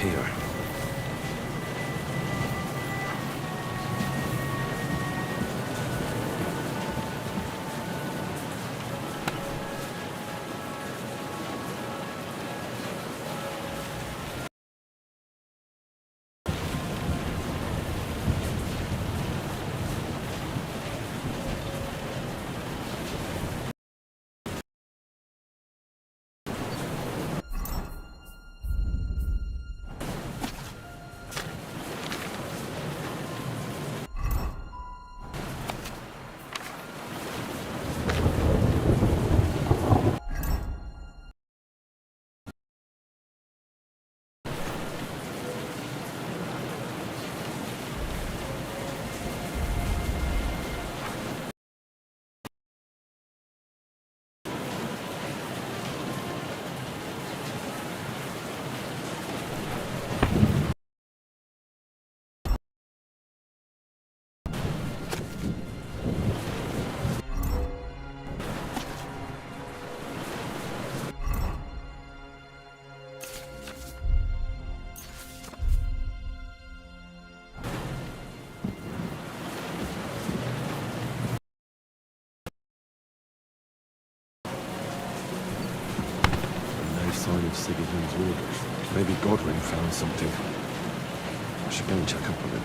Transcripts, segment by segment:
here. Sign of Sigismund's orders. Maybe Godwin found something. I should go and check up on him.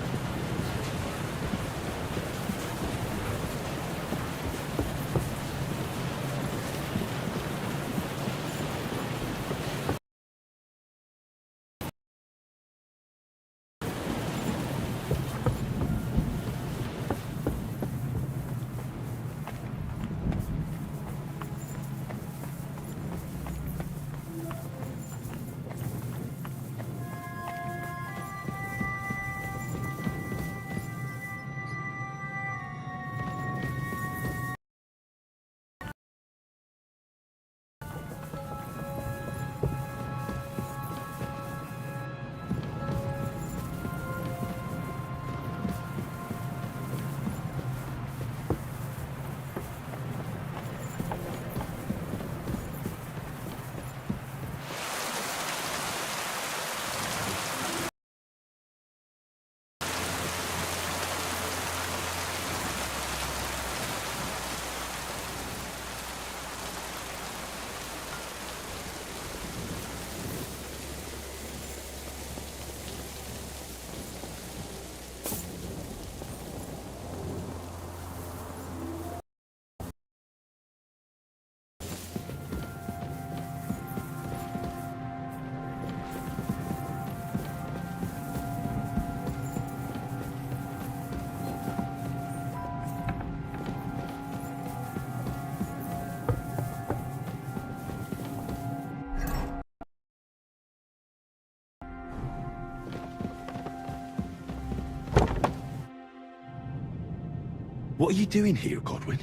What are you doing here, Godwin?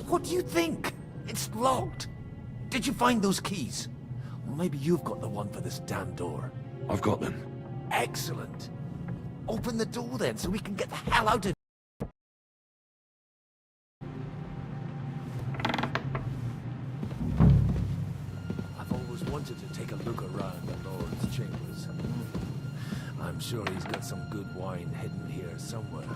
What do you think? It's locked. Did you find those keys? Well, maybe you've got the one for this damn door. I've got them. Excellent. Open the door then, so we can get the hell out of here. I've always wanted to take a look around the Lord's chambers. I'm sure he's got some good wine hidden here somewhere.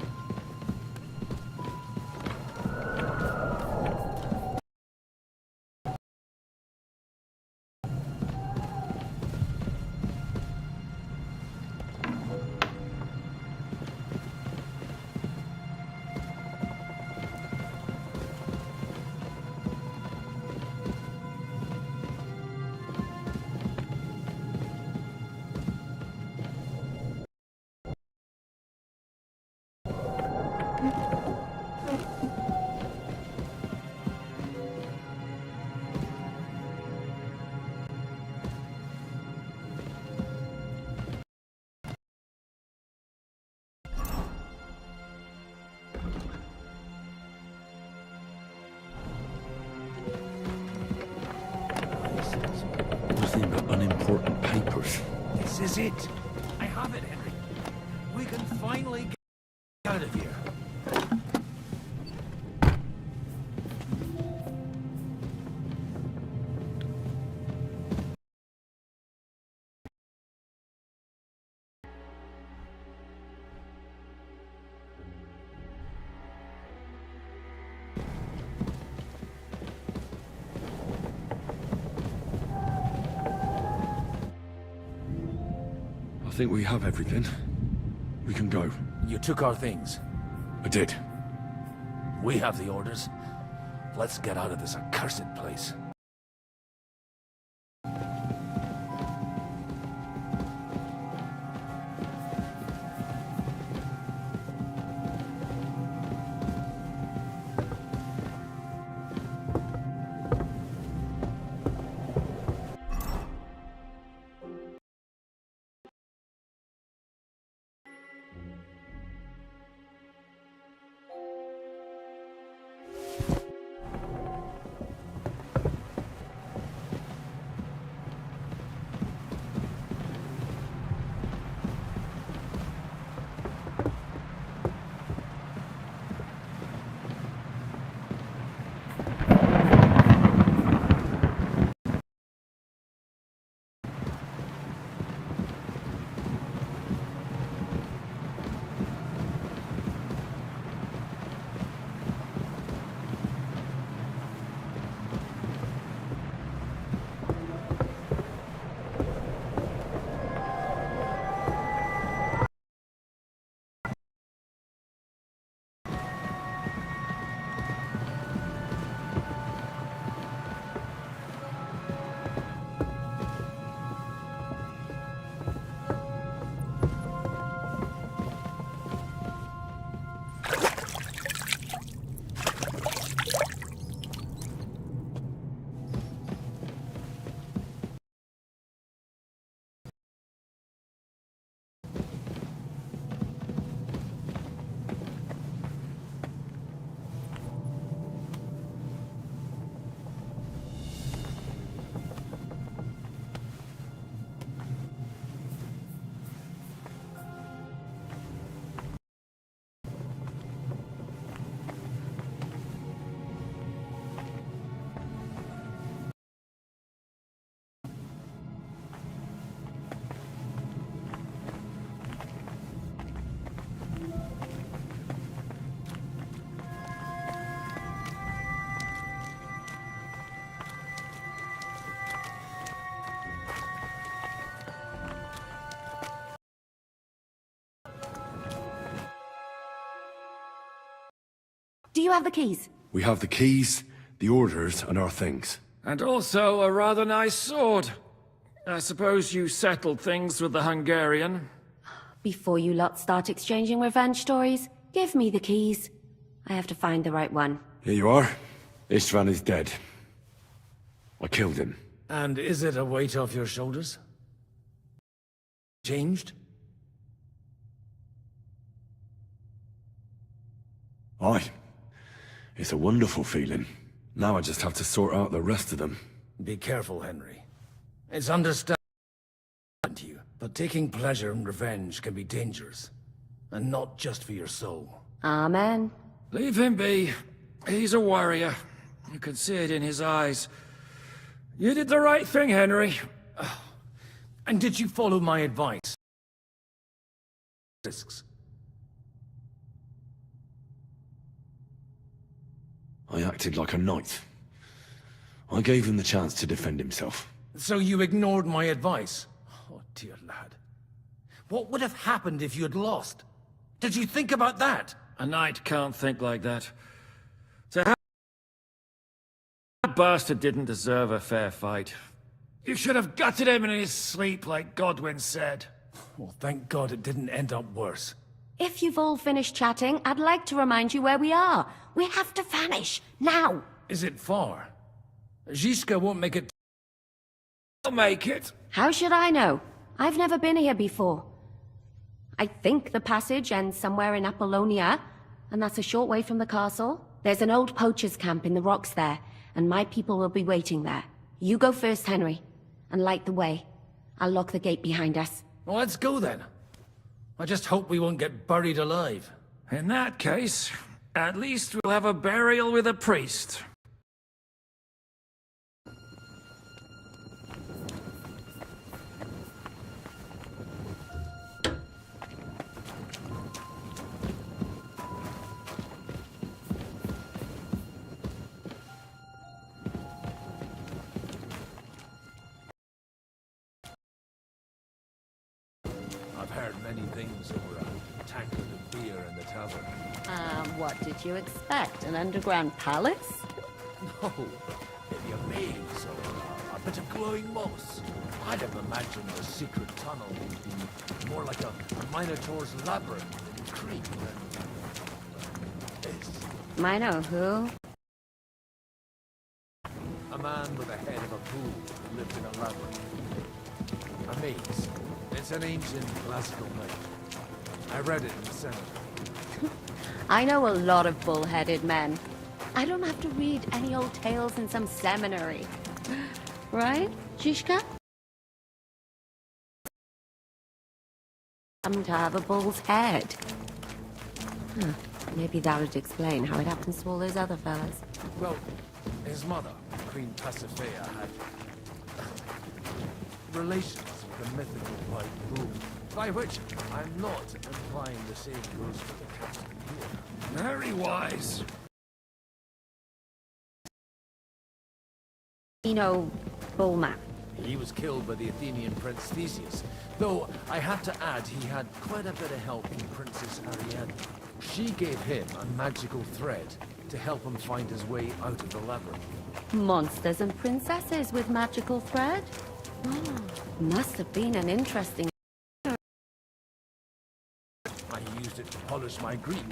Nothing but unimportant papers. This is it. I have it, Henry. We can finally get out of here. think we have everything. We can go. You took our things. I did. We have the orders. Let's get out of this accursed place. Do you have the keys? We have the keys, the orders, and our things. And also a rather nice sword. I suppose you settled things with the Hungarian. Before you lot start exchanging revenge stories, give me the keys. I have to find the right one. Here you are. Istvan is dead. I killed him. And is it a weight off your shoulders? Changed? Aye. It's a wonderful feeling. Now I just have to sort out the rest of them. Be careful, Henry. It's understandable to you, but taking pleasure in revenge can be dangerous. And not just for your soul. Amen. Leave him be. He's a warrior. You can see it in his eyes. You did the right thing, Henry. And did you follow my advice? Risks. I acted like a knight. I gave him the chance to defend himself. So you ignored my advice? Oh, dear lad. What would have happened if you had lost? Did you think about that? A knight can't think like that. That bastard didn't deserve a fair fight. You should have gutted him in his sleep, like Godwin said. Well, thank God it didn't end up worse. If you've all finished chatting, I'd like to remind you where we are. We have to vanish, now! Is it far? Zizka won't make it. I'll make it. How should I know? I've never been here before. I think the passage ends somewhere in Apollonia, and that's a short way from the castle. There's an old poacher's camp in the rocks there, and my people will be waiting there. You go first, Henry, and light the way. I'll lock the gate behind us. Well, let's go then. I just hope we won't get buried alive. In that case, at least we'll have a burial with a priest. many things over a tankard of beer in the tavern. What did you expect? An underground palace? No, maybe a maze or a bit of glowing moss. I'd have imagined the secret tunnel would be more like a Minotaur's labyrinth in Crete than this. Mino who? A man with the head of a bull lived in a labyrinth. A maze. It's an ancient classical myth. I read it in the cemetery. I know a lot of bull-headed men. I don't have to read any old tales in some seminary. Right, Shishka? To have a bull's head. Maybe that would explain how it happens to all those other fellas. Well, his mother, Queen Pasiphae, had relations with a mythical white bull. By which, I'm not implying the same goes for the captain here. Very wise. You know, Bullman. He was killed by the Athenian prince Theseus, though I have to add he had quite a bit of help from Princess Ariadne. She gave him a magical thread to help him find his way out of the labyrinth. Monsters and princesses with magical thread? Oh, must have been an interesting... I used it to polish my Greek.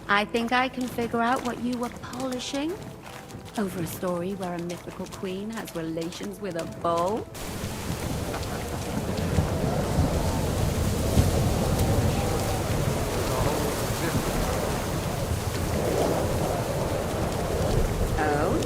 I think I can figure out what you were polishing. Over a story where a mythical queen has relations with a bull? Oh?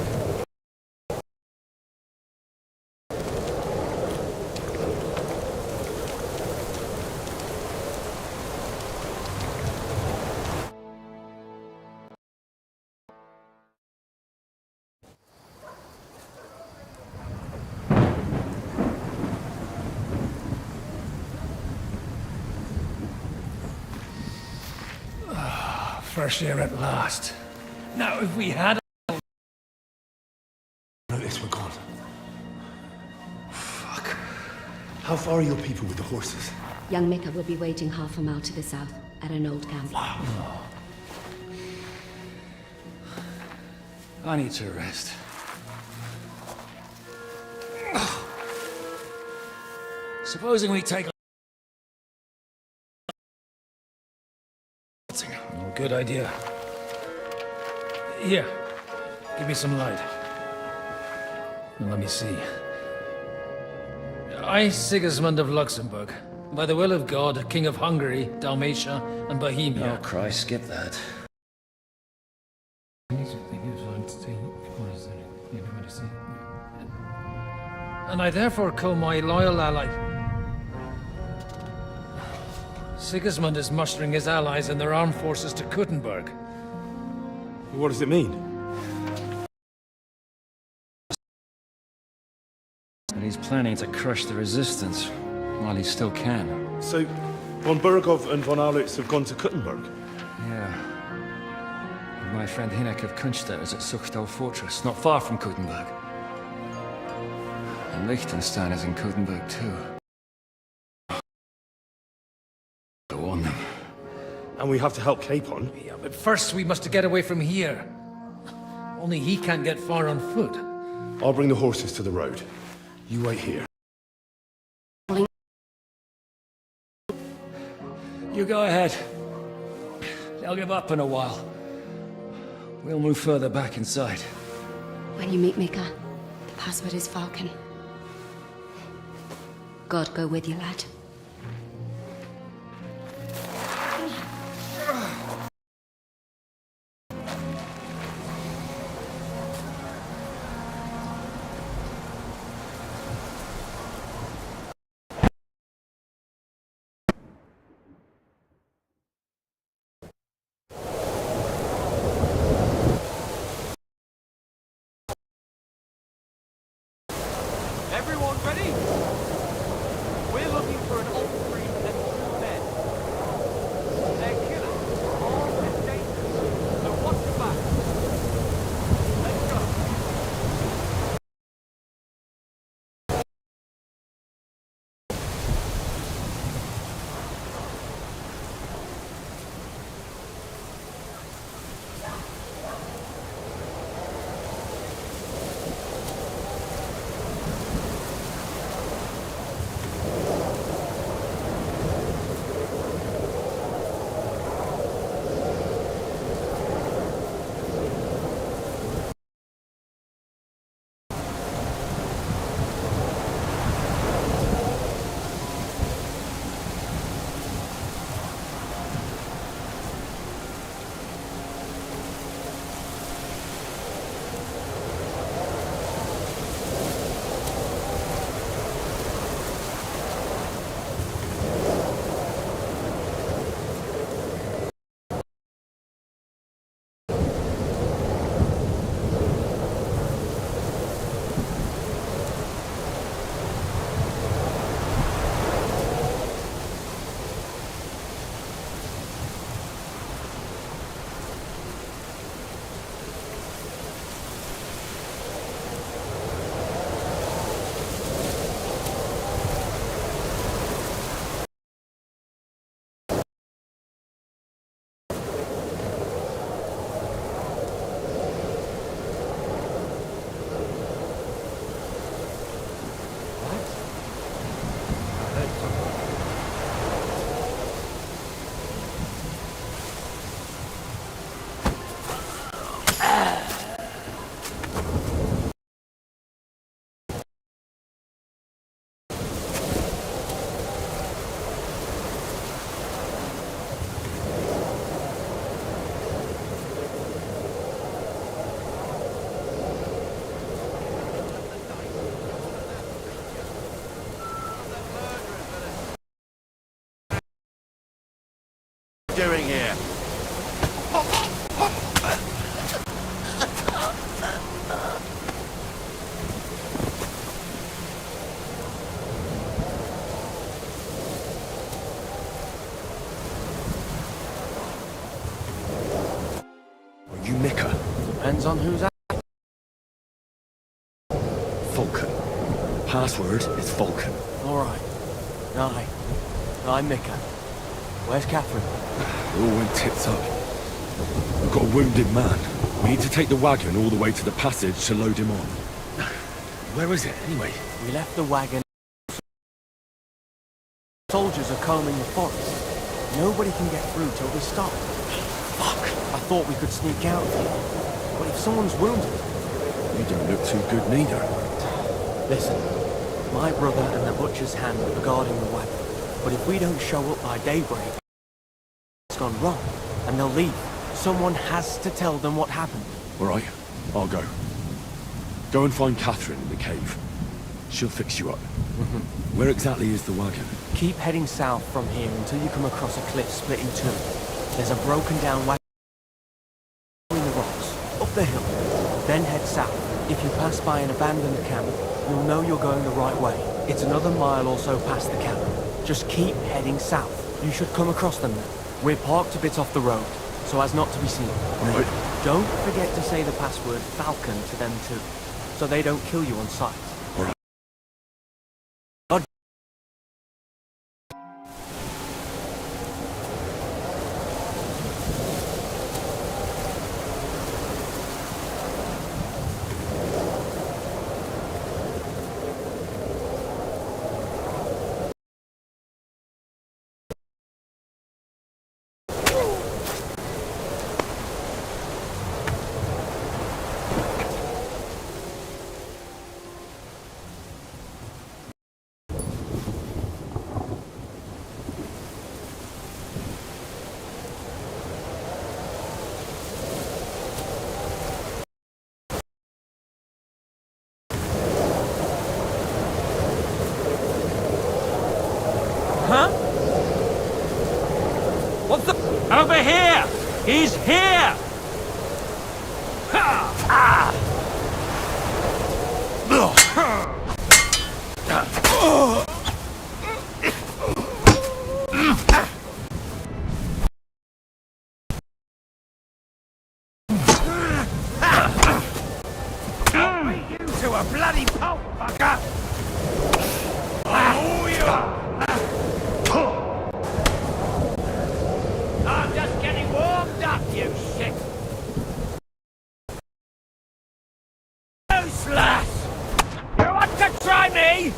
Fresh air at last. Now, if we had... Notice we're gone. Fuck. How far are your people with the horses? Young Mika will be waiting half a mile to the south, at an old camp. I need to rest. Supposing we take... Oh, good idea. Here, give me some light. Now, let me see. I, Sigismund of Luxembourg, by the will of God, King of Hungary, Dalmatia, and Bohemia. Oh, Christ, skip that. And I therefore call my loyal ally... Sigismund is mustering his allies and their armed forces to Kuttenberg. What does it mean? And he's planning to crush the resistance while he still can. So, von Burgov and von Aulitz have gone to Kuttenberg? Yeah. And my friend Hinek of Kunstedt is at Suchtal Fortress, not far from Kuttenberg. And Liechtenstein is in Kuttenberg too. Go on them. And we have to help Capon? Yeah, but first we must get away from here. Only he can't get far on foot. I'll bring the horses to the road. You wait here. You go ahead. They'll give up in a while. We'll move further back inside. When you meet Mika, the password is Falcon. God go with you, lad. Everyone ready? We're looking for doing here? Are you Mika? Depends on who's at. Vulcan. Password is Vulcan. Alright. Aye. I'm Mika. Where's Catherine? It all went tits up. We've got a wounded man. We need to take the wagon all the way to the passage to load him on. Where is it, anyway? We left the wagon. Soldiers are combing the forest. Nobody can get through till they stop. Fuck! I thought we could sneak out here. But if someone's wounded... You don't look too good neither. Listen, my brother and the butcher's hand are guarding the wagon. But if we don't show up by daybreak, it's gone wrong, and they'll leave. Someone has to tell them what happened. All right, I'll go. Go and find Catherine in the cave. She'll fix you up. Where exactly is the wagon? Keep heading south from here until you come across a cliff split in two. There's a broken down wagon in the rocks, up the hill. Then head south. If you pass by an abandoned camp, you'll know you're going the right way. It's another mile or so past the camp. Just keep heading south. You should come across them now. We're parked a bit off the road, so as not to be seen. Right. Don't forget to say the password Falcon to them too, so they don't kill you on sight. All right. Huh? What's the... Over here! He's here! Ha! Ah! I'll beat you to a bloody pulp, fucker! Oh, you! I'm just getting warmed up, you shit! Useless! You want to try me?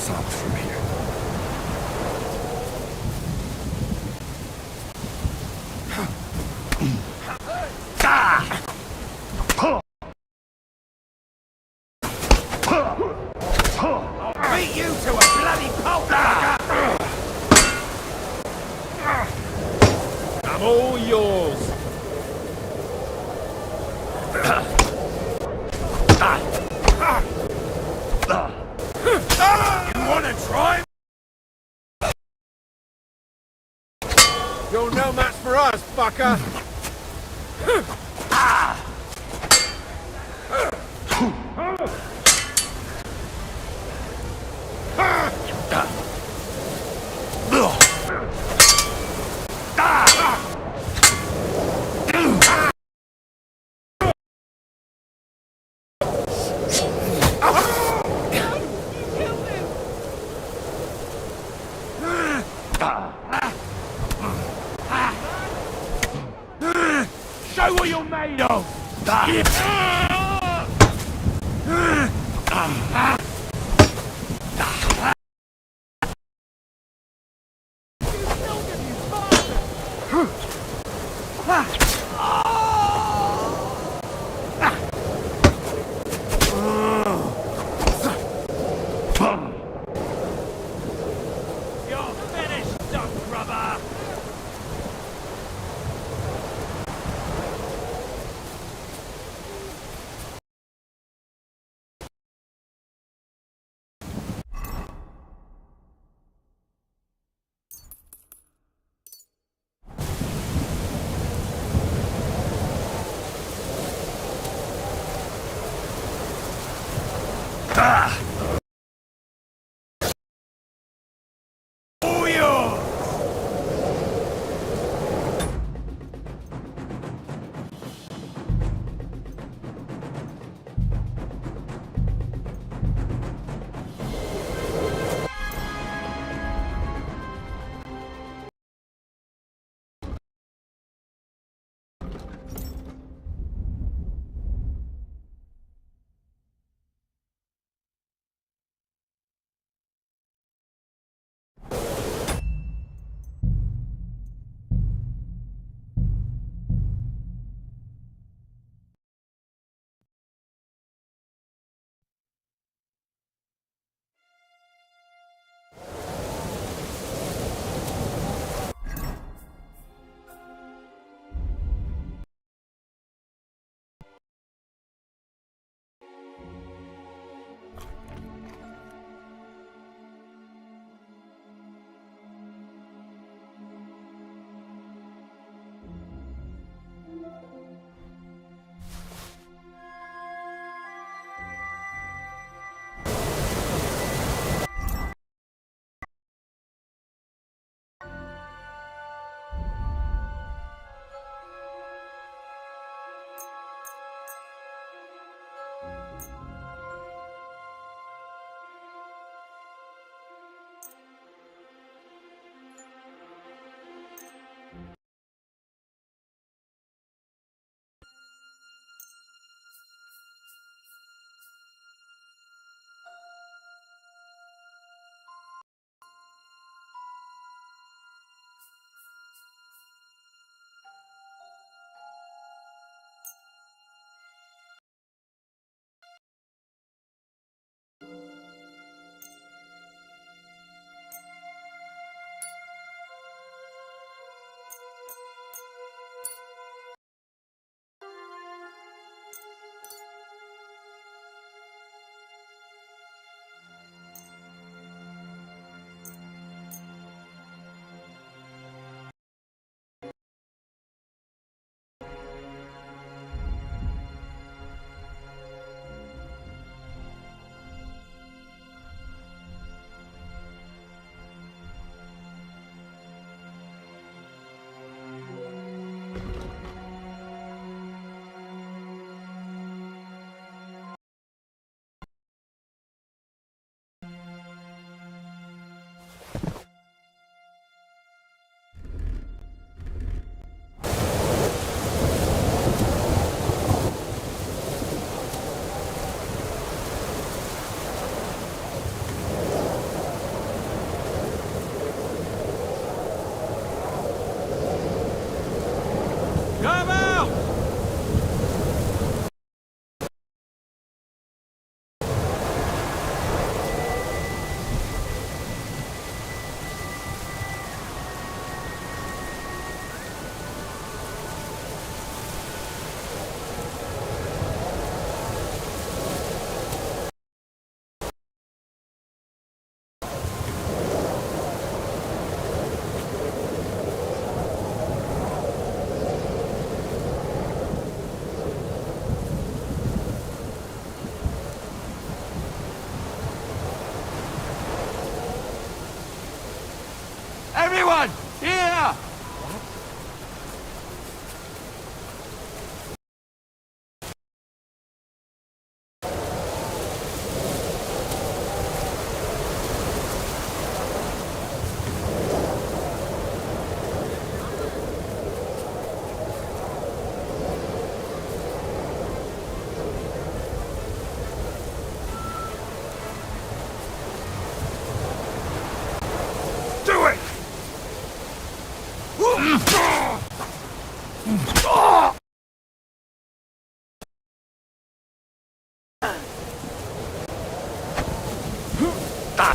sounds from here. Beat you to a bloody pulp, I'm all yours. You wanna try? You're no match for us, fucker! Show what you're made of!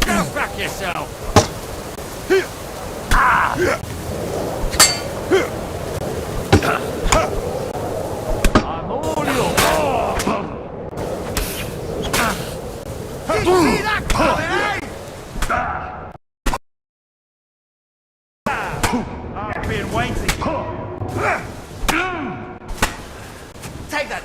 Go back yourself! I'm all yours! See that coming, eh? I've been waiting. Take that!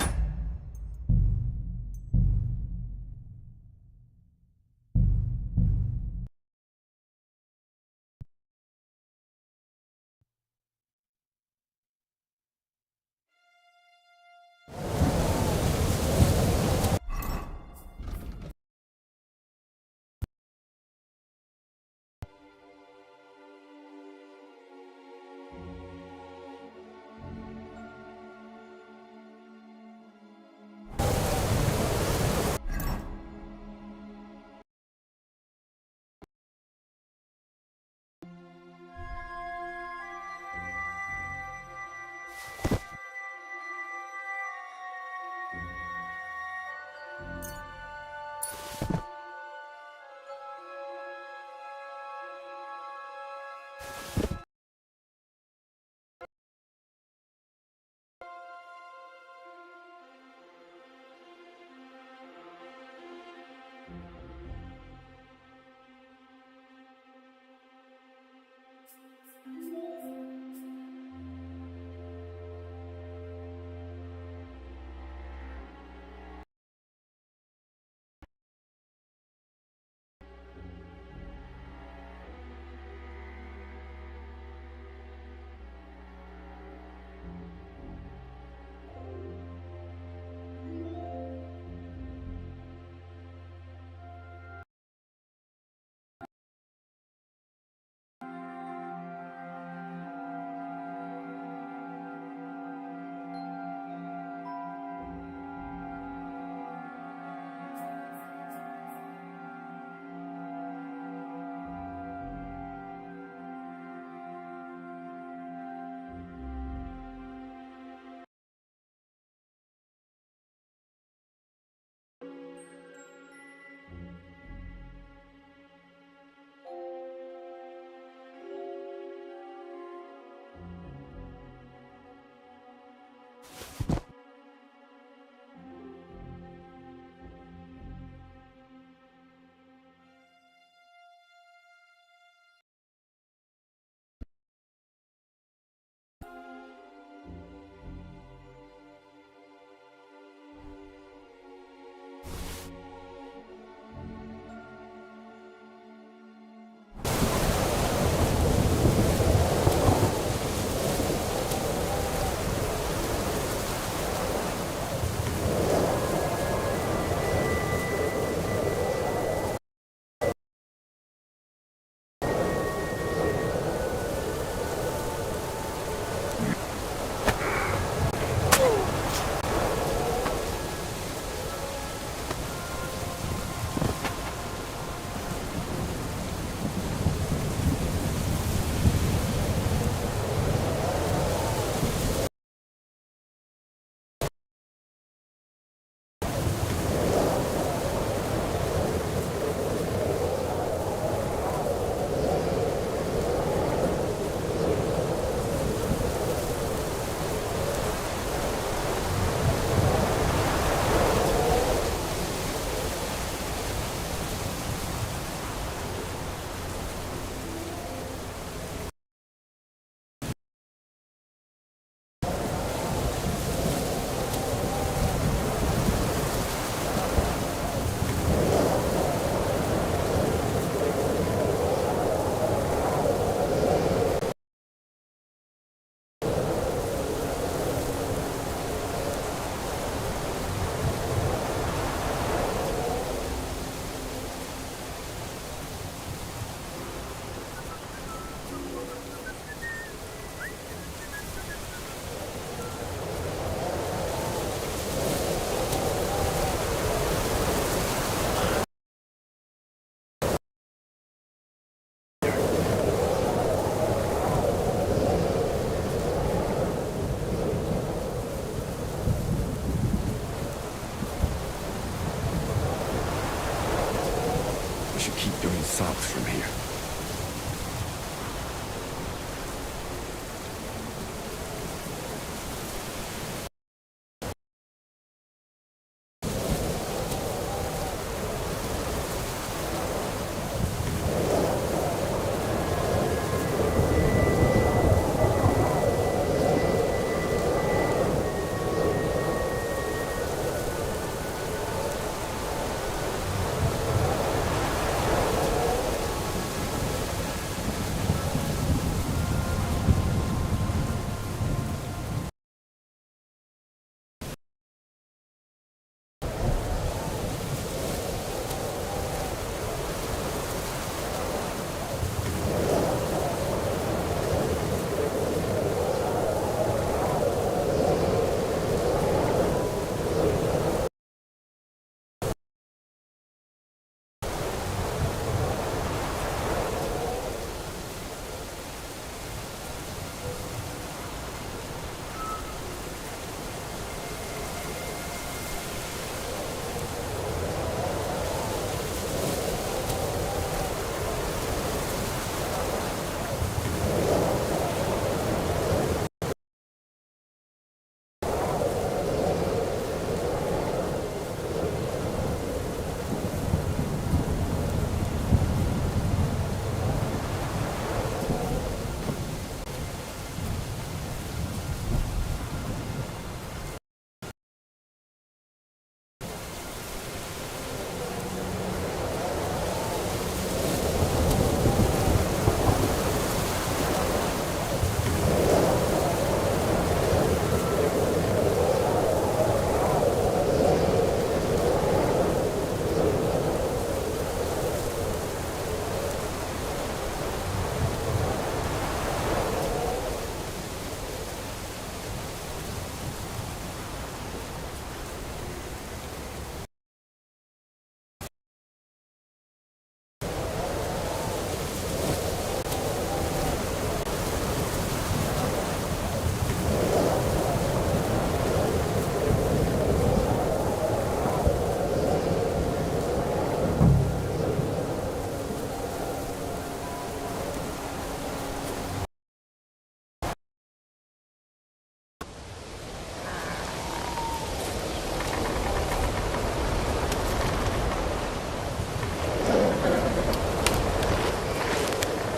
south from here.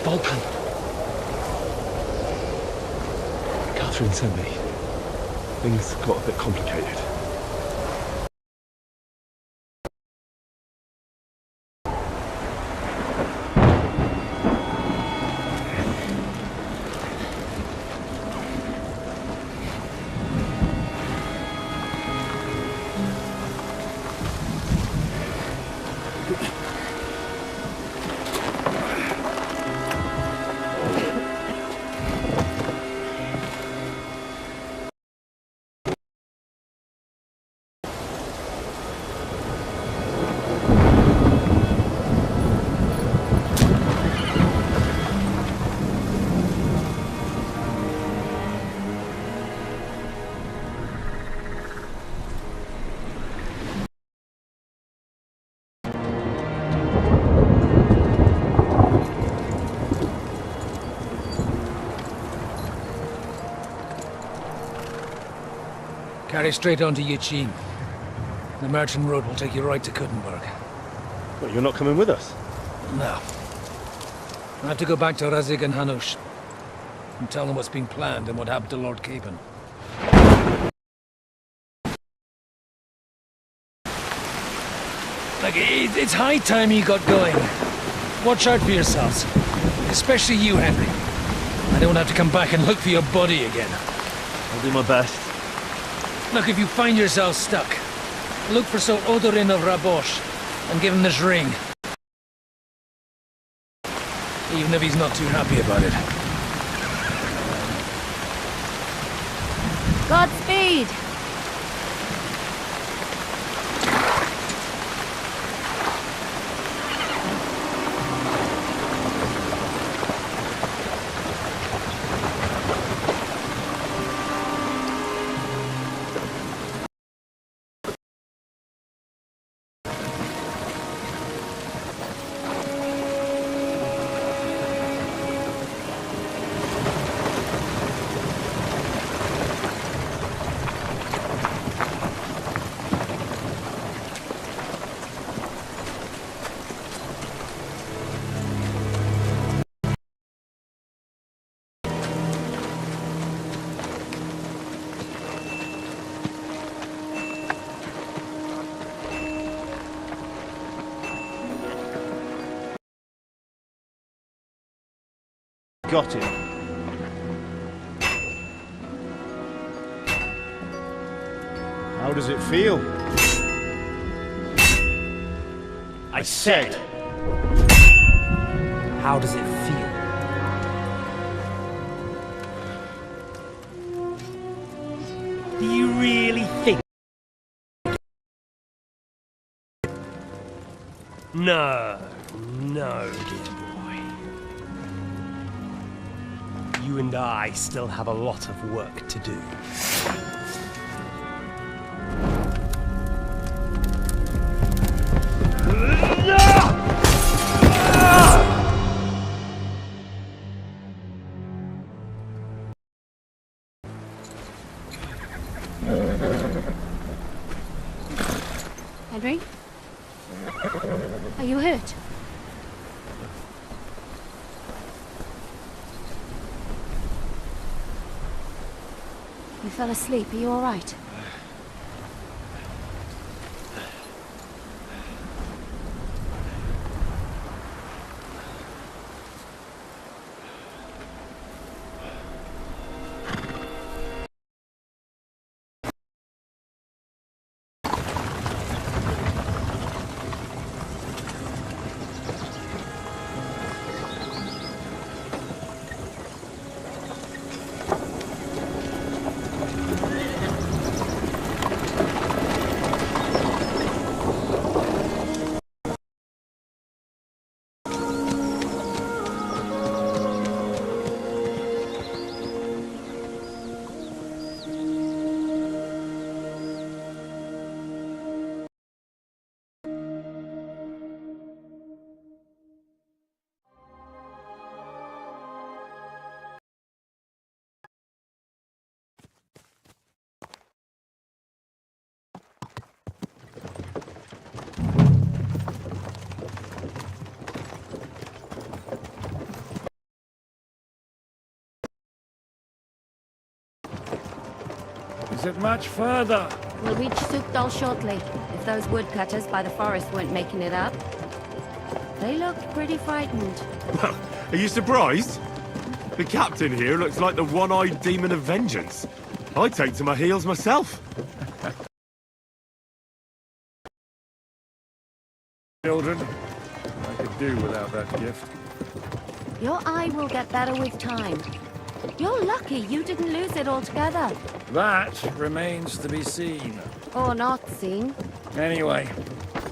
Volkan! Catherine sent me. Things got a bit complicated. Carry straight on to Yuchin. The merchant road will take you right to Kuttenberg. What, you're not coming with us? No. I have to go back to Razik and Hanush and tell them what's been planned and what happened to Lord Capen. Like, it's high time you got going. Watch out for yourselves. Especially you, Henry. I don't have to come back and look for your body again. I'll do my best. Look, if you find yourself stuck, look for Sir Odorin of Rabosh and give him this ring. Even if he's not too happy about it. Godspeed! got it. How does it feel? I said. How does it feel? Do you really think? No, no, dear boy. You and I still have a lot of work to do. Henry? Are you hurt? You fell asleep. Are you all right? Is it much further? We'll reach Sukdal shortly, if those woodcutters by the forest weren't making it up. They looked pretty frightened. Well, are you surprised? The captain here looks like the one-eyed demon of vengeance. I'd take to my heels myself. Children, I could do without that gift. Your eye will get better with time. You're lucky you didn't lose it altogether. That remains to be seen. Or not seen. Anyway,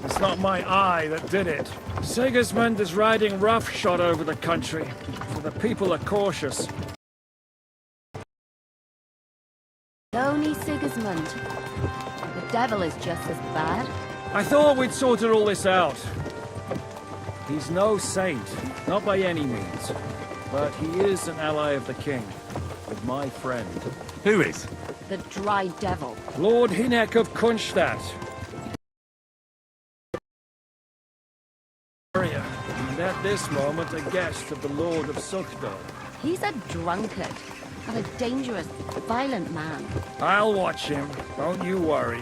it's not my eye that did it. Sigismund is riding roughshod over the country, so the people are cautious. Only Sigismund. The devil is just as bad. I thought we'd sorted all this out. He's no saint, not by any means. But he is an ally of the king, with my friend. Who is? The dry devil. Lord Hinek of Kunstadt. And at this moment, a guest of the Lord of Sukdal. He's a drunkard. And a dangerous, violent man. I'll watch him, don't you worry.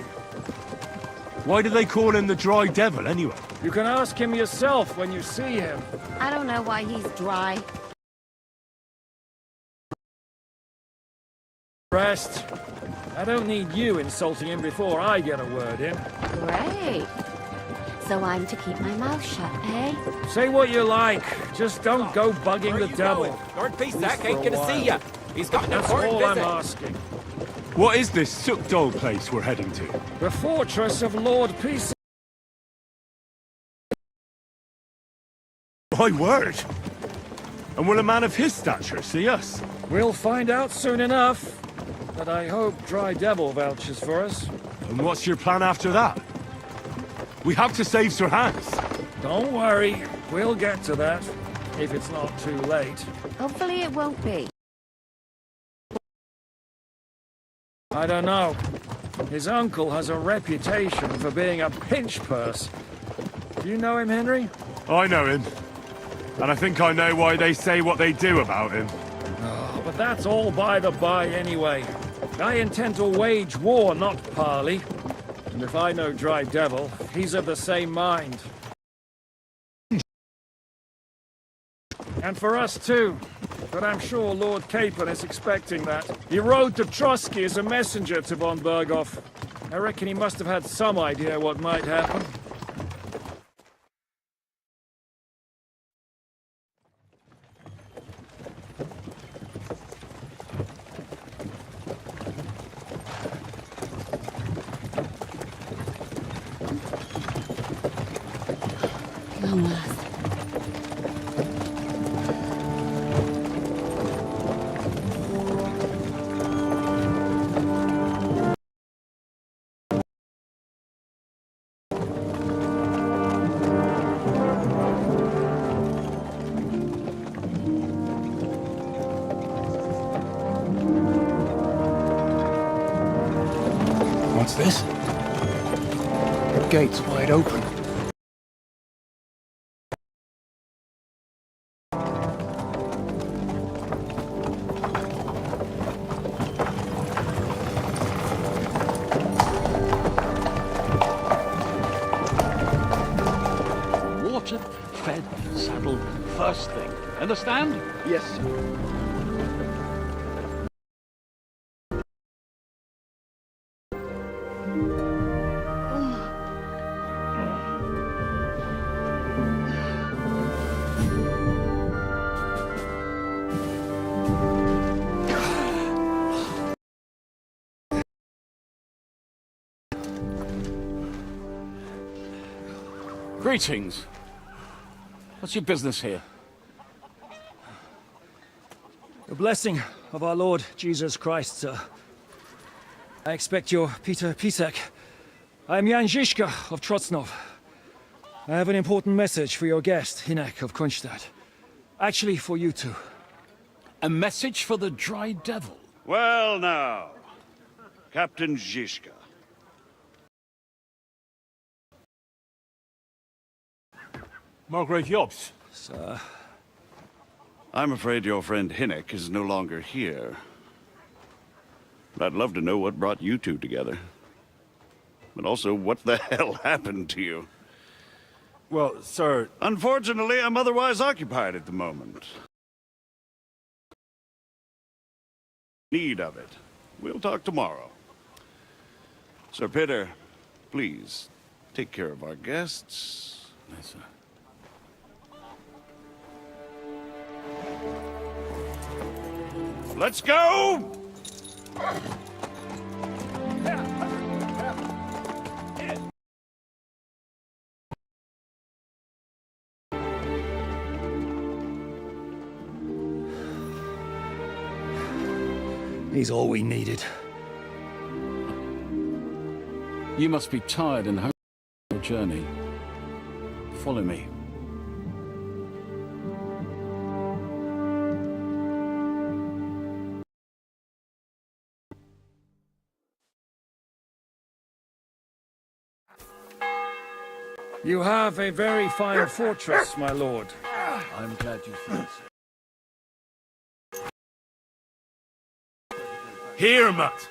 Why do they call him the Dry Devil, anyway? You can ask him yourself when you see him. I don't know why he's dry. Rest. I don't need you insulting him before I get a word in. Great. So I'm to keep my mouth shut, eh? Say what you like, just don't go bugging the devil. Lord Pisak ain't gonna see ya. He's got an That's important all I'm visit. asking. What is this Sukdal place we're heading to? The fortress of Lord Pisak. My word! And will a man of his stature see us? We'll find out soon enough. But I hope Dry Devil vouches for us. And what's your plan after that? We have to save Sir Hans. Don't worry, we'll get to that. If it's not too late. Hopefully it won't be. I don't know. His uncle has a reputation for being a pinch purse. Do you know him, Henry? I know him. And I think I know why they say what they do about him. Oh, but that's all by the by anyway. I intend to wage war, not parley. And if I know Dry Devil, he's of the same mind. And for us too. but I'm sure Lord Capon is expecting that. He rode to Trotsky as a messenger to von Berghoff. I reckon he must have had some idea what might happen. Long last. What's this? The gate's wide open. Watered, fed, saddled, first thing. Understand? Yes, sir. Greetings. What's your business here? The blessing of our Lord Jesus Christ, sir. I expect you're Peter Pisek. I'm Jan Žižka of Trotznov. I have an important message for your guest, Hinek of Kunstadt. Actually, for you two. A message for the Dry Devil? Well now, Captain Žižka. Margaret Jobs. Sir. I'm afraid your friend Hinek is no longer here. But I'd love to know what brought you two together. But also, what the hell happened to you? Well, sir, Unfortunately, I'm otherwise occupied at the moment. Need of it. We'll talk tomorrow. Sir Peter, please, take care of our guests. Yes, sir. Let's go! He's all we needed. You must be tired and hungry from your journey. Follow me. You have a very fine fortress, my lord. I'm glad you think so. here, Matt.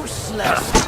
Useless!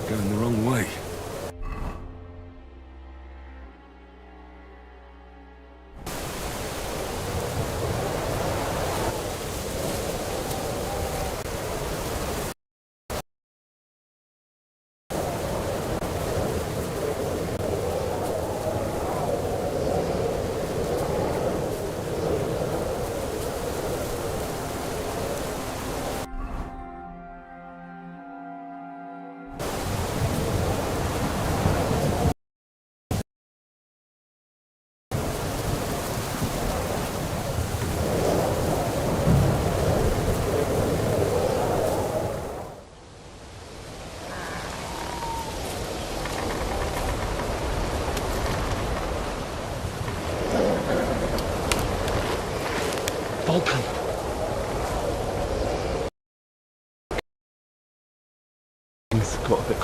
Going the wrong way.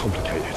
complicated.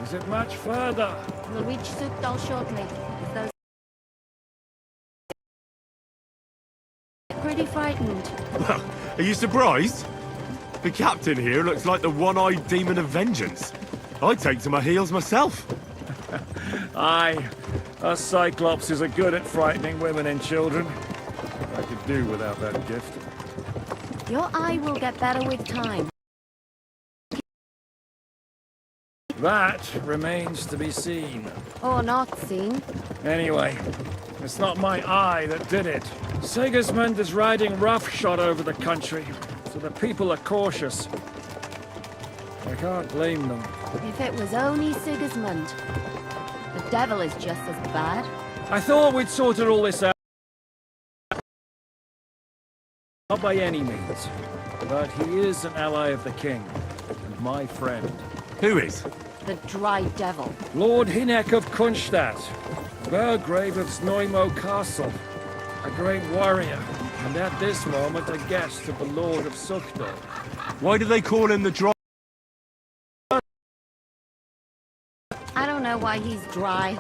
Is it much further? We'll reach Sukdal shortly. If those pretty frightened. Well, are you surprised? The captain here looks like the one-eyed demon of vengeance. I'd take to my heels myself. Aye, us Cyclopses are good at frightening women and children. I could do without that gift. Your eye will get better with time. That remains to be seen. Or not seen. Anyway, it's not my eye that did it. Sigismund is riding roughshod over the country, so the people are cautious. I can't blame them. If it was only Sigismund. The devil is just as bad. I thought we'd sorted all this out. Not by any means, but he is an ally of the king, and my friend. Who is? The dry devil. Lord Hinek of Kunstadt, Burgrave of Znojmo Castle, a great warrior, and at this moment a guest of the Lord of Sukdal. Why do they call him the dry? I don't know why he's dry,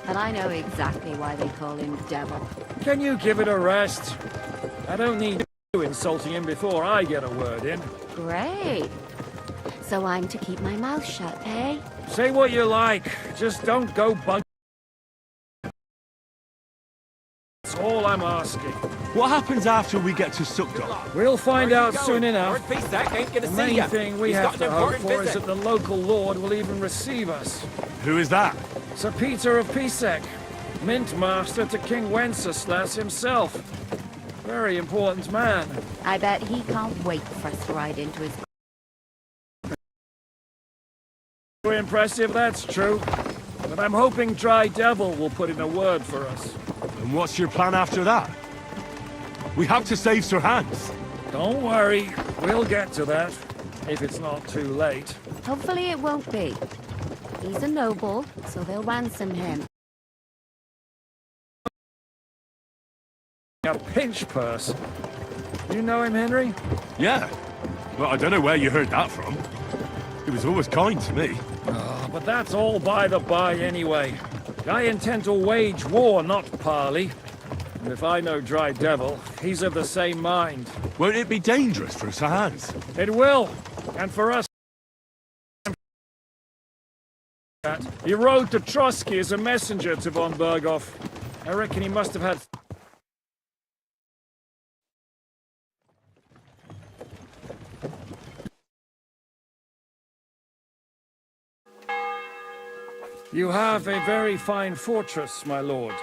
but I know exactly why they call him devil. Can you give it a rest? I don't need you insulting him before I get a word in. Great. So I'm to keep my mouth shut, eh? Say what you like, just don't go bug. That's all I'm asking. What happens after we get to Sukdal? We'll find out soon enough. Lord Pisak ain't gonna The see main ya. thing we He's have got an to hope important for is visit. that the local lord will even receive us. Who is that? Sir Peter of Pisek, Mint Master to King Wenceslas himself. Very important man. I bet he can't wait for us to ride into his... Very impressive, that's true. But I'm hoping Dry Devil will put in a word for us. And what's your plan after that? We have to save Sir Hans. Don't worry, we'll get to that, if it's not too late. Hopefully it won't be. He's a noble, so they'll ransom him. A pinch purse. You know him, Henry? Yeah. Well, I don't know where you heard that from. He was always kind to me. Oh, but that's all by the by anyway. I intend to wage war, not parley. And if I know Dry Devil, he's of the same mind. Won't it be dangerous for Sir Hans? It will, and for us. He rode to Trotsky as a messenger to von Berghoff. I reckon he must have had... You have a very fine fortress, my lord.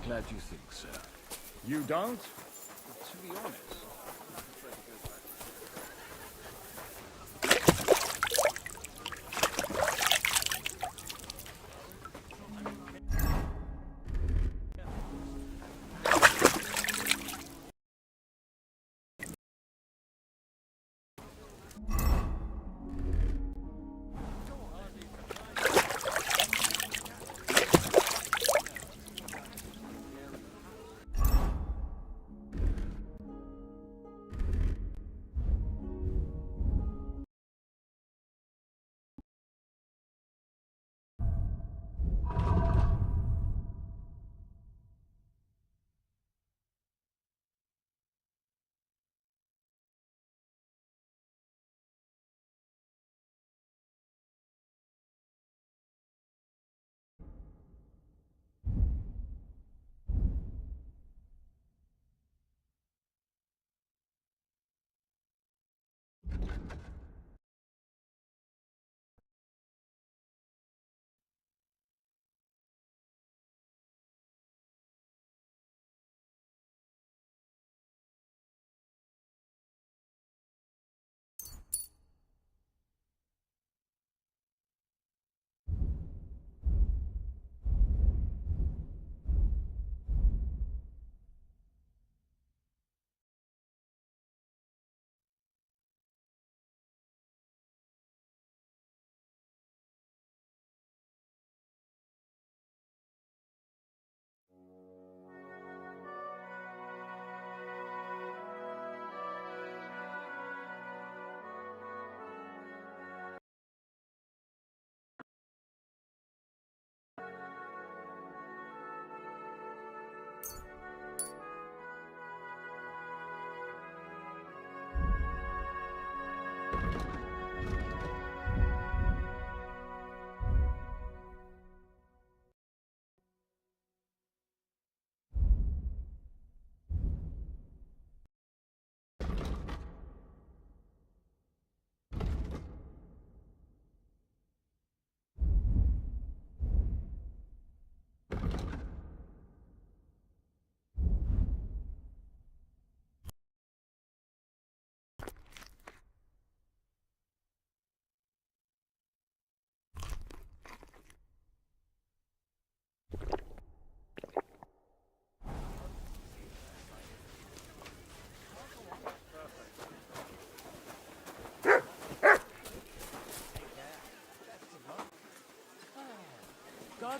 glad you think so. You don't? To be honest,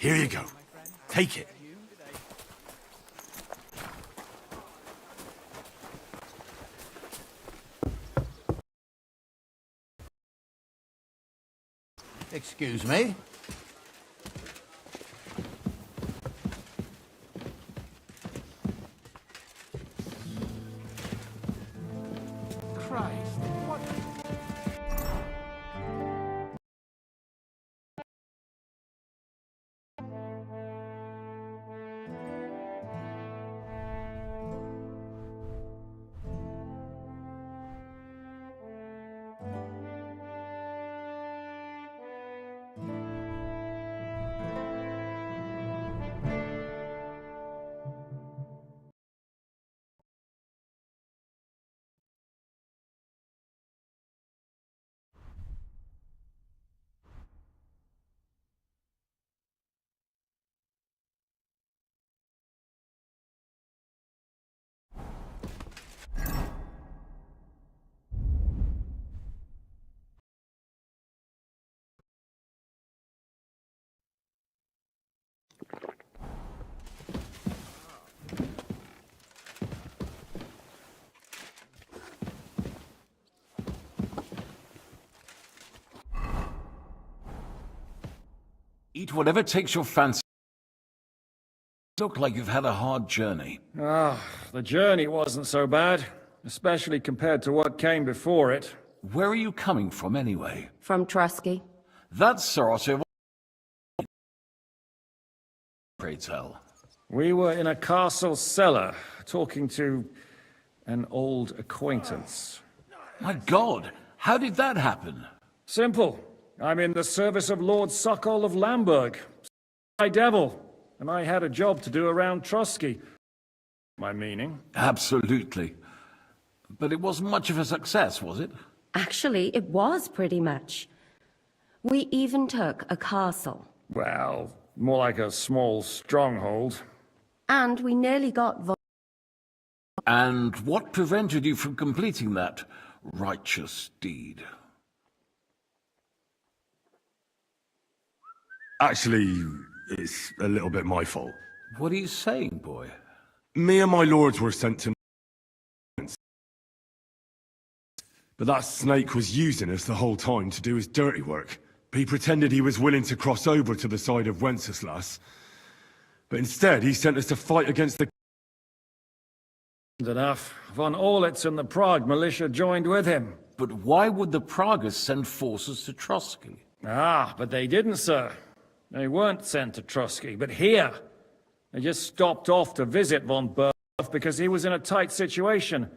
Here you go. Take it. Excuse me? Christ, what? eat whatever takes your fancy. Look like you've had a hard journey. The journey wasn't so bad, especially compared to what came before it. Where are you coming from, anyway? From Trusky. That's sort of... Pray tell. We were in a castle cellar, talking to an old acquaintance. My God, how did that happen? Simple. I'm in the service of Lord Sokol of Lamberg. My devil. and I had a job to do around Trotsky. My meaning. Absolutely. But it wasn't much of a success, was it? Actually, it was pretty much. We even took a castle. Well, more like a small stronghold. And we nearly got And what prevented you from completing that righteous deed? Actually, it's a little bit my fault. What are you saying, boy? Me and my lords were sent to... But that snake was using us the whole time to do his dirty work. He pretended he was willing to cross over to the side of Wenceslas. But instead, he sent us to fight against the... Enough. Von Orlitz and the Prague militia joined with him. But why would the Praguers send forces to Trotsky? Ah, but they didn't, sir. They weren't sent to Trotsky, but here. They just stopped off to visit von Berghoff because he was in a tight situation,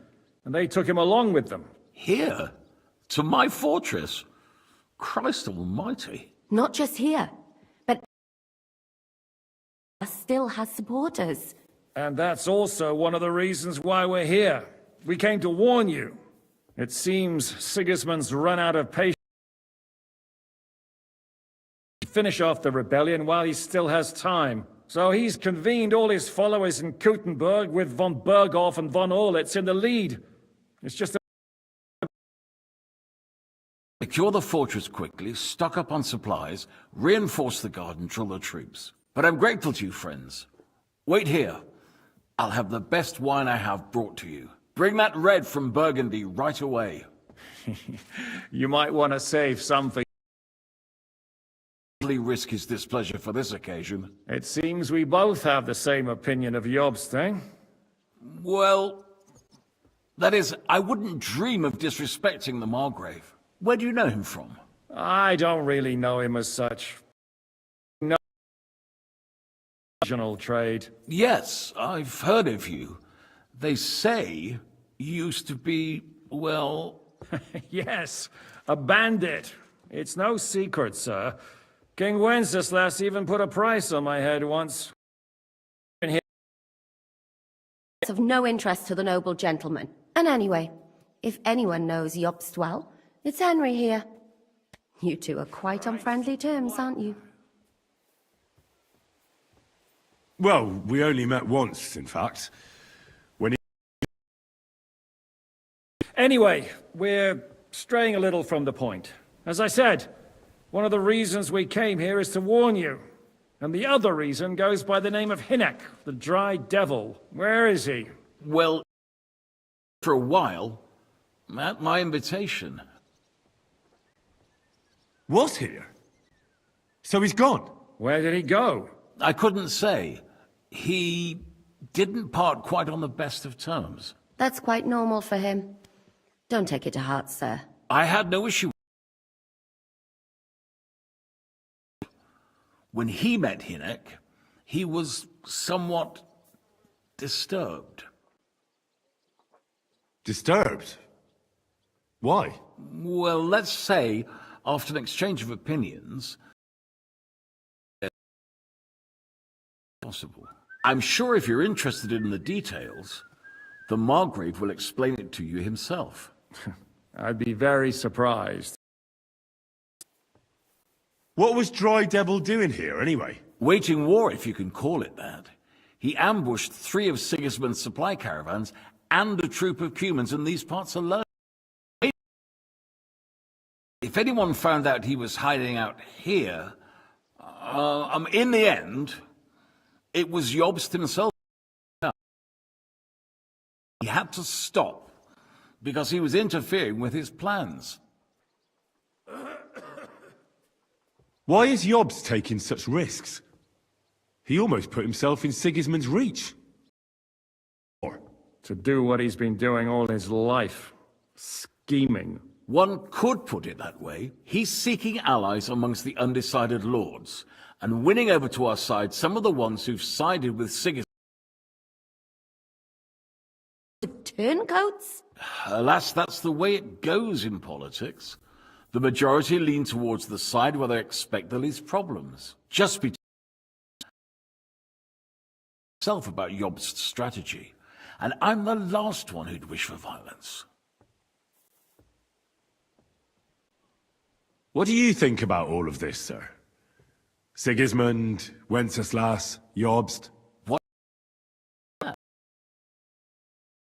and they took him along with them. Here? To my fortress? Christ almighty. Not just here, but still has supporters. And that's also one of the reasons why we're here. We came to warn you. It seems Sigismund's run out of patience. Finish off the rebellion while he still has time. So he's convened all his followers in Kuttenberg with von Berghoff and von Orlitz in the lead. It's just Secure the fortress quickly, stock up on supplies, reinforce the guard and drill the troops. But I'm grateful to you, friends. Wait here. I'll have the best wine I have brought to you. Bring that red from Burgundy right away. You might want to save some for... Risk his displeasure for this occasion. It seems we both have the same opinion of Jobst, eh? Well, that is, I wouldn't dream of disrespecting the Margrave. Where do you know him from? I don't really know him as such. No original trade. Yes, I've heard of you. They say you used to be, well... Yes, a bandit. It's no secret, sir. King Wenceslas even put a price on my head once. It's of no interest to the noble gentleman. And anyway, if anyone knows Jobst well, it's Henry here. You two are quite on friendly terms, aren't you? Well, we only met once, in fact. When he... Anyway, we're straying a little from the point. As I said, one of the reasons we came here is to warn you. And the other reason goes by the name of Hinek, the Dry Devil. Where is he? Well, for a while, at my invitation. Was here? So he's gone? Where did he go? I couldn't say. He didn't part quite on the best of terms. That's quite normal for him. Don't take it to heart, sir. I had no issue. When he met Hinek, he was somewhat disturbed. Disturbed? Why? Well, let's say, after an exchange of opinions, possible. I'm sure if you're interested in the details, the Margrave will explain it to you himself. I'd be very surprised. What was Dry Devil doing here, anyway? Waging war, if you can call it that. He ambushed 3 of Sigismund's supply caravans and a troop of Cumans in these parts alone. If anyone found out he was hiding out here, in the end, it was Jobst himself. He had to stop because he was interfering with his plans. Why is Jobst taking such risks? He almost put himself in Sigismund's reach. Or to do what he's been doing all his life. Scheming. One could put it that way. He's seeking allies amongst the undecided lords, and winning over to our side some of the ones who've sided with Sigismund. The turncoats? Alas, that's the way it goes in politics. The majority lean towards the side where they expect the least problems. Just be himself about Jobst's strategy, and I'm the last one who'd wish for violence. What do you think about all of this, sir? Sigismund, Wenceslas, Jobst? What?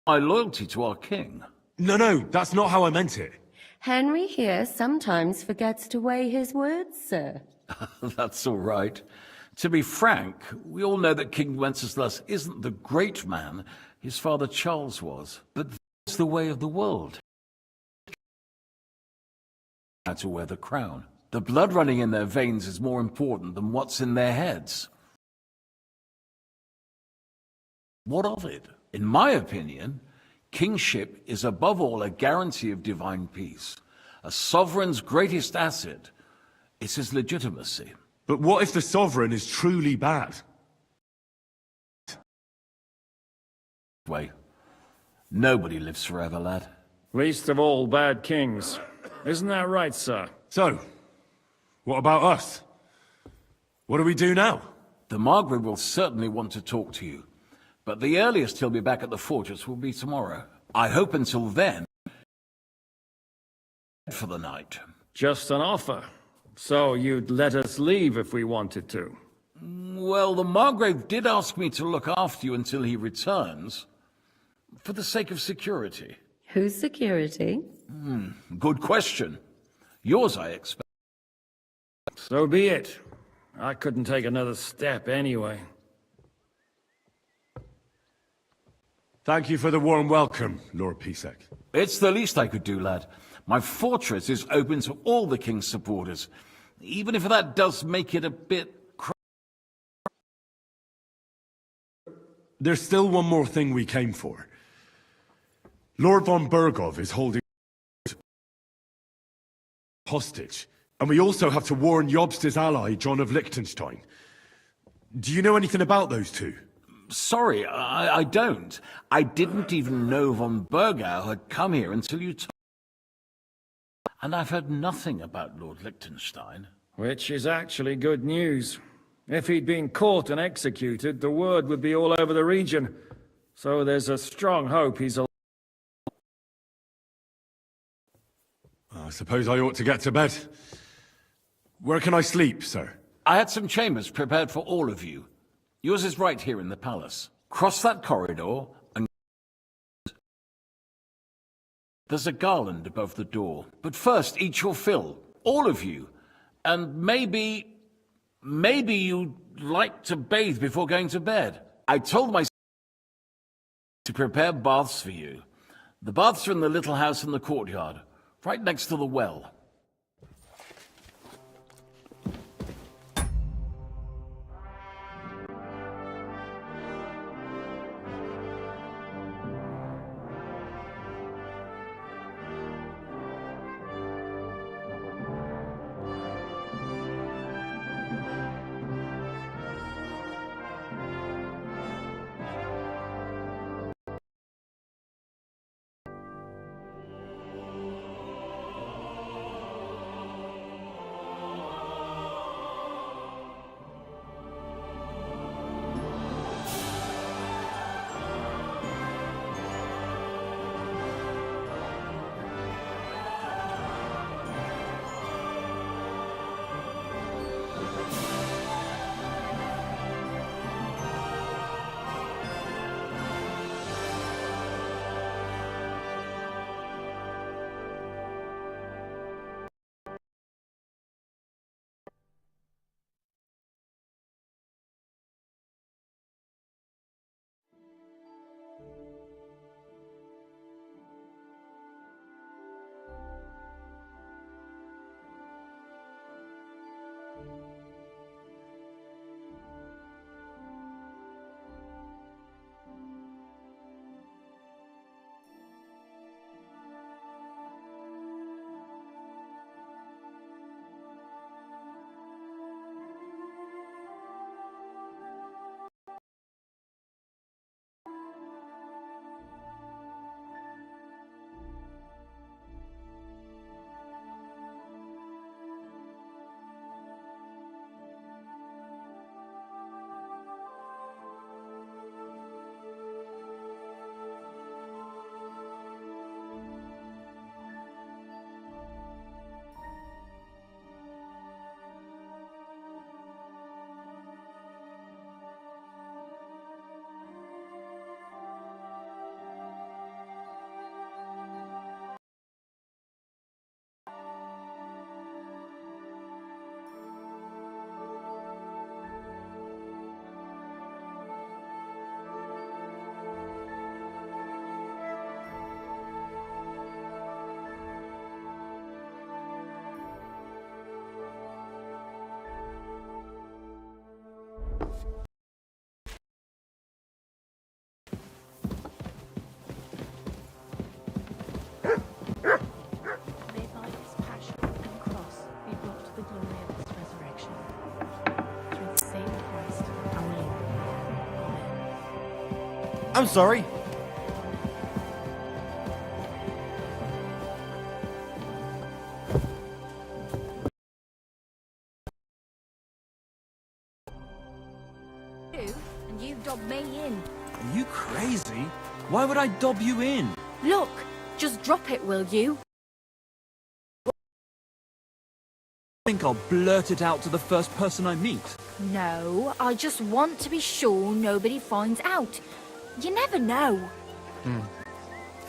My loyalty to our king. No, that's not how I meant it. Henry here sometimes forgets to weigh his words, sir. That's all right. To be frank, we all know that King Wenceslas isn't the great man his father Charles was, but that's the way of the world. To wear the crown. The blood running in their veins is more important than what's in their heads. What of it? In my opinion, kingship is above all a guarantee of divine peace. A sovereign's greatest asset is his legitimacy. But what if the sovereign is truly bad? Wait, nobody lives forever, lad. Least of all bad kings. Isn't that right, sir? So, what about us? What do we do now? The Margrave will certainly want to talk to you, but the earliest he'll be back at the fortress will be tomorrow. I hope until then, for the night. Just an offer. So you'd let us leave if we wanted to? Well, the Margrave did ask me to look after you until he returns, for the sake of security. Whose security? Good question. Yours, I expect. So be it. I couldn't take another step anyway. Thank you for the warm welcome, Lord Pisek. It's the least I could do, lad. My fortress is open to all the king's supporters, even if that does make it a bit... There's still one more thing we came for. Lord von Bergov is holding hostage, and we also have to warn Jobst's ally, John of Liechtenstein. Do you know anything about those two? Sorry, I don't. I didn't even know von Bergau had come here until you told me. And I've heard nothing about Lord Liechtenstein. Which is actually good news. If he'd been caught and executed, the word would be all over the region. So there's a strong hope he's alive. I suppose I ought to get to bed. Where can I sleep, sir? I had some chambers prepared for all of you. Yours is right here in the palace. Cross that corridor and... There's a garland above the door. But first, eat your fill. All of you. And maybe you'd like to bathe before going to bed. I told my to prepare baths for you. The baths are in the little house in the courtyard, right next to the well. I'm sorry. And you dobbed me in. Are you crazy? Why would I dob you in? Look, just drop it, will you? I think I'll blurt it out to the first person I meet. No, I just want to be sure nobody finds out. You never know.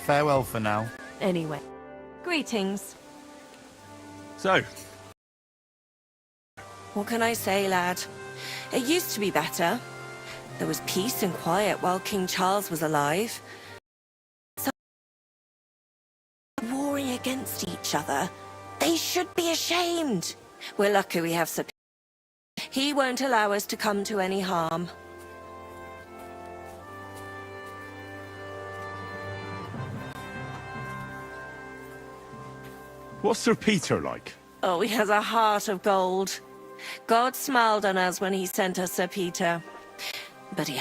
Farewell for now. Anyway, greetings. So, What can I say, lad? It used to be better. There was peace and quiet while King Charles was alive. Some warring against each other. They should be ashamed. We're lucky we have Sir Peter. He won't allow us to come to any harm. what's Sir Peter like? Oh, he has a heart of gold. God smiled on us when he sent us Sir Peter. But he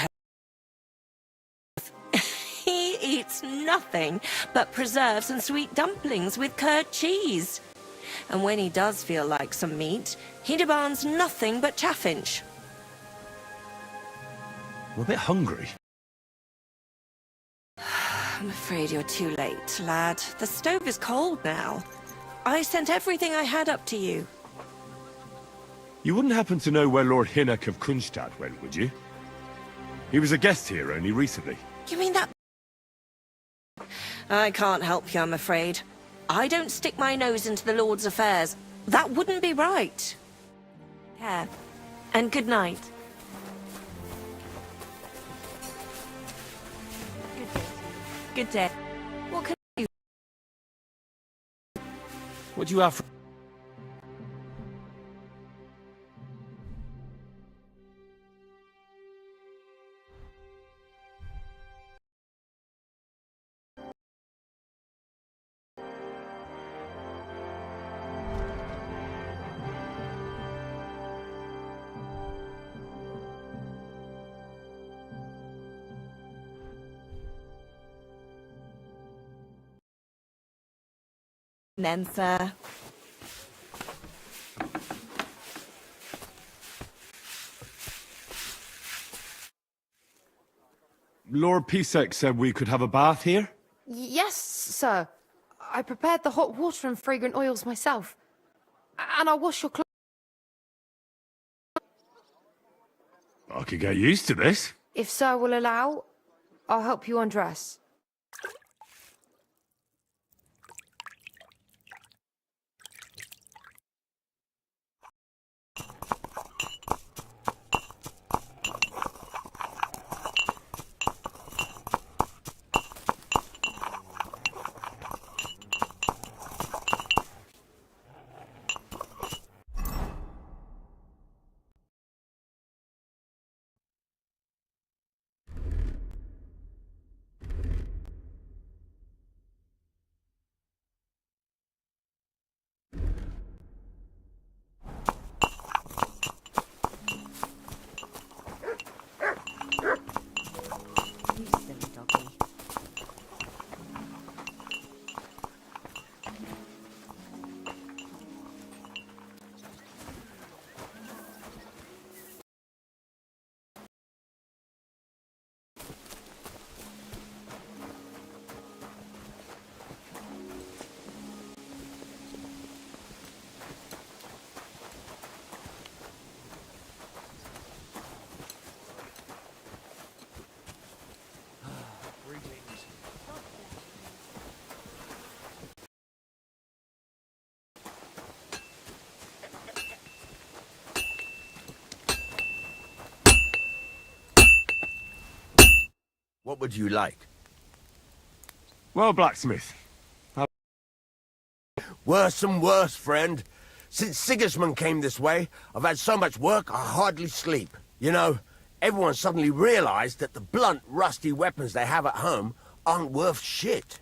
eats nothing but preserves and sweet dumplings with curd cheese. And when he does feel like some meat, he demands nothing but chaffinch. We're a bit hungry. I'm afraid you're too late, lad. The stove is cold now. I sent everything I had up to you. You wouldn't happen to know where Lord Hinnock of Kronstadt went, would you? He was a guest here only recently. You mean that? I can't help you, I'm afraid. I don't stick my nose into the Lord's affairs. That wouldn't be right. Care. And good night. Good day. What can I do? What do you have for... Then, sir. Lord Pisek said we could have a bath here? Yes, sir. I prepared the hot water and fragrant oils myself. And I'll wash your clothes. I could get used to this. If sir will allow, I'll help you undress. What would you like? Well, blacksmith. Worse and worse, friend. Since Sigismund came this way, I've had so much work I hardly sleep. You know, everyone suddenly realized that the blunt, rusty weapons they have at home aren't worth shit.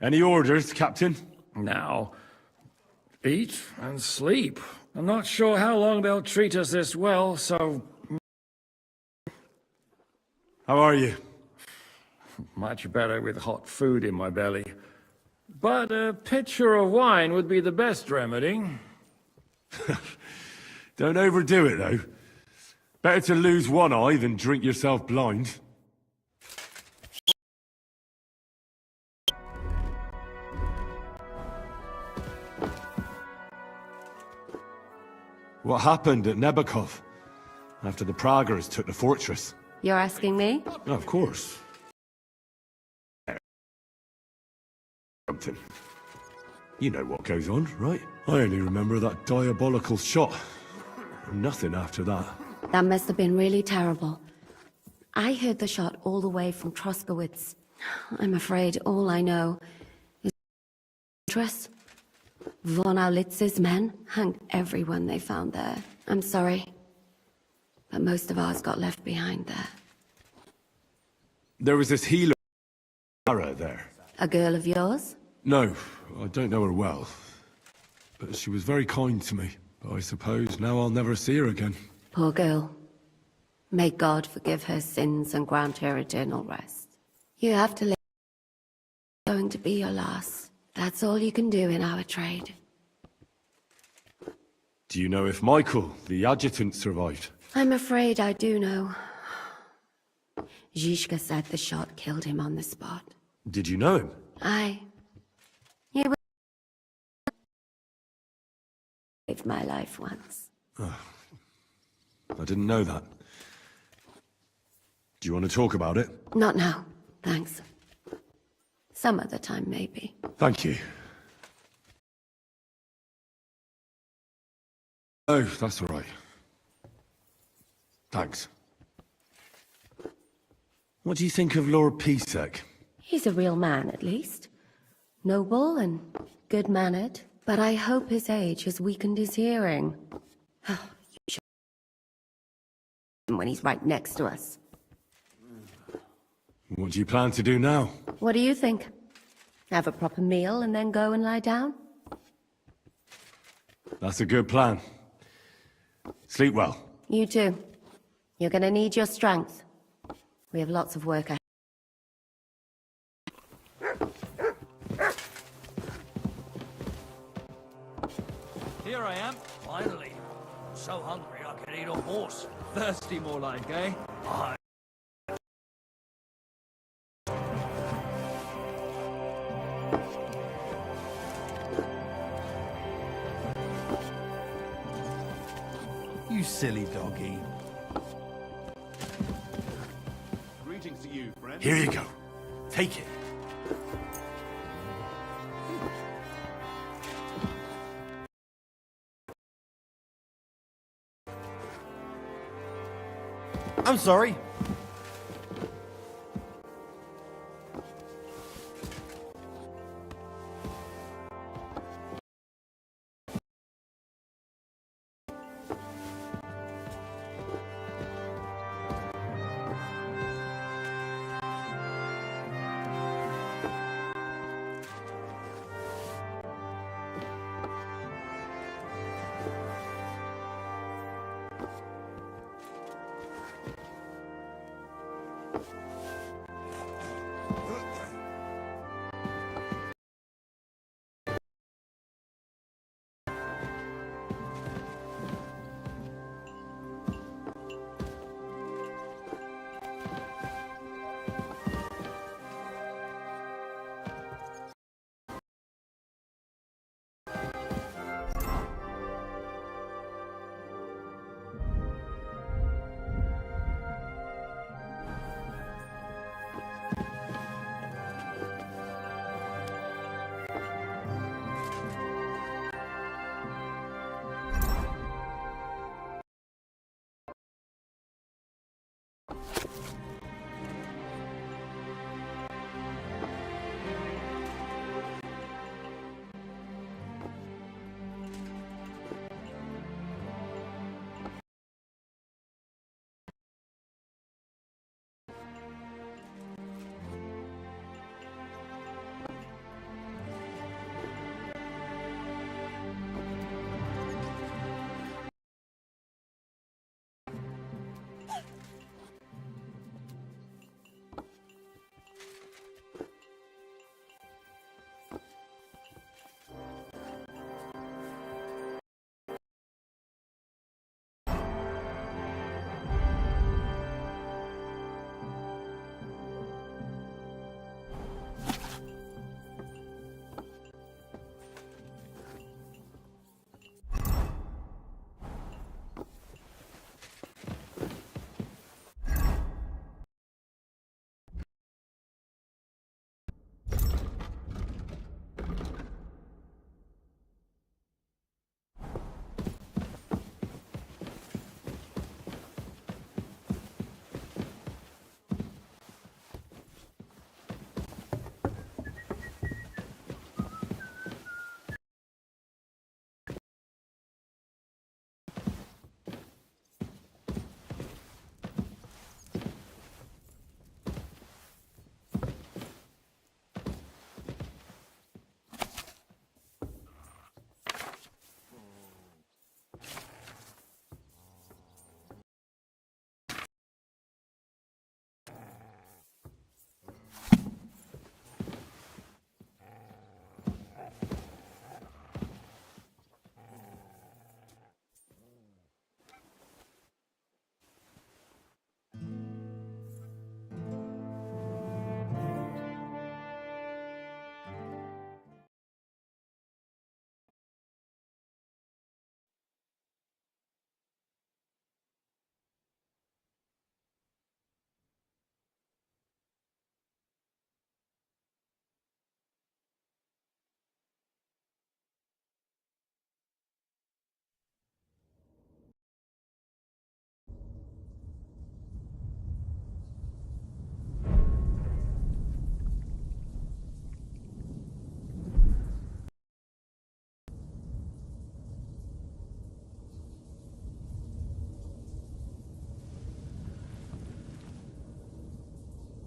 Any orders, Captain? Now, eat and sleep. I'm not sure how long they'll treat us this well, so... How are you? Much better with hot food in my belly. But a pitcher of wine would be the best remedy. Don't overdo it, though. Better to lose one eye than drink yourself blind. What happened at Nebakov after the Praguers took the fortress? You're asking me? Oh, of course. Something. You know what goes on, right? I only remember that diabolical shot. Nothing after that. That must have been really terrible. I heard the shot all the way from Troskowitz. I'm afraid all I know is Trus. Von Aulitz's men hanged everyone they found there. I'm sorry, but most of ours got left behind there. There was this healer there. A girl of yours? No, I don't know her well. But she was very kind to me. But I suppose now I'll never see her again. Poor girl. May God forgive her sins and grant her eternal rest. You have to live. It's going to be your last. That's all you can do in our trade. Do you know if Michael, the adjutant, survived? I'm afraid I do know. Zhishka said the shot killed him on the spot. Did you know him? He saved my life once. Oh, I didn't know that. Do you want to talk about it? Not now, thanks. Some other time, maybe. Thank you. Oh, that's all right. Thanks. What do you think of Lord Pisek? He's a real man, at least. Noble and good-mannered, but I hope his age has weakened his hearing. You should when he's right next to us. What do you plan to do now? What do you think? Have a proper meal and then go and lie down? That's a good plan. Sleep well. You too. You're gonna need your strength. We have lots of work ahead. Here I am, finally. I'm so hungry I could eat a horse. Thirsty more like, eh? Aye. You silly doggy. Greetings to you, friend. Here you go. Take it. I'm sorry.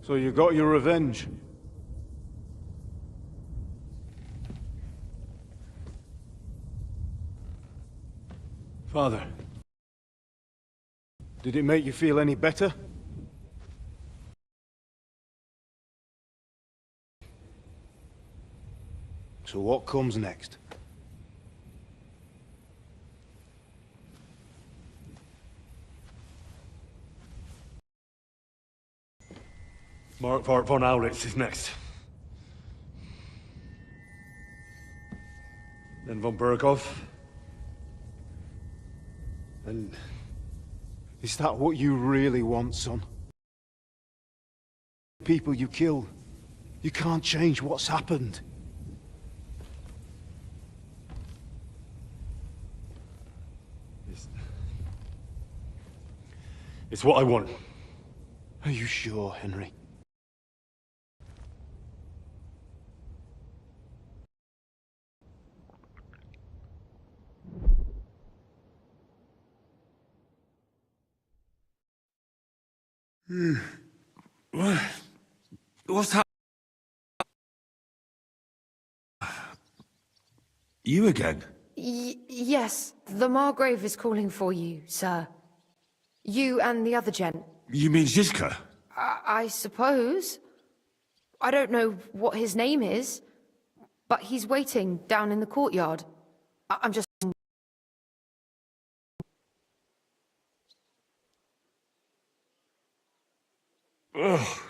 So you got your revenge? Father, did it make you feel any better? So what comes next? Mark von Aulitz is next. Then von Burgov. And is that what you really want, son? People you kill, you can't change what's happened. It's what I want. Are you sure, Henry? What's happening? You again? Yes, the Margrave is calling for you, sir. You and the other gent. You mean Zizka? I suppose. I don't know what his name is, but he's waiting down in the courtyard. I'm just... Oh,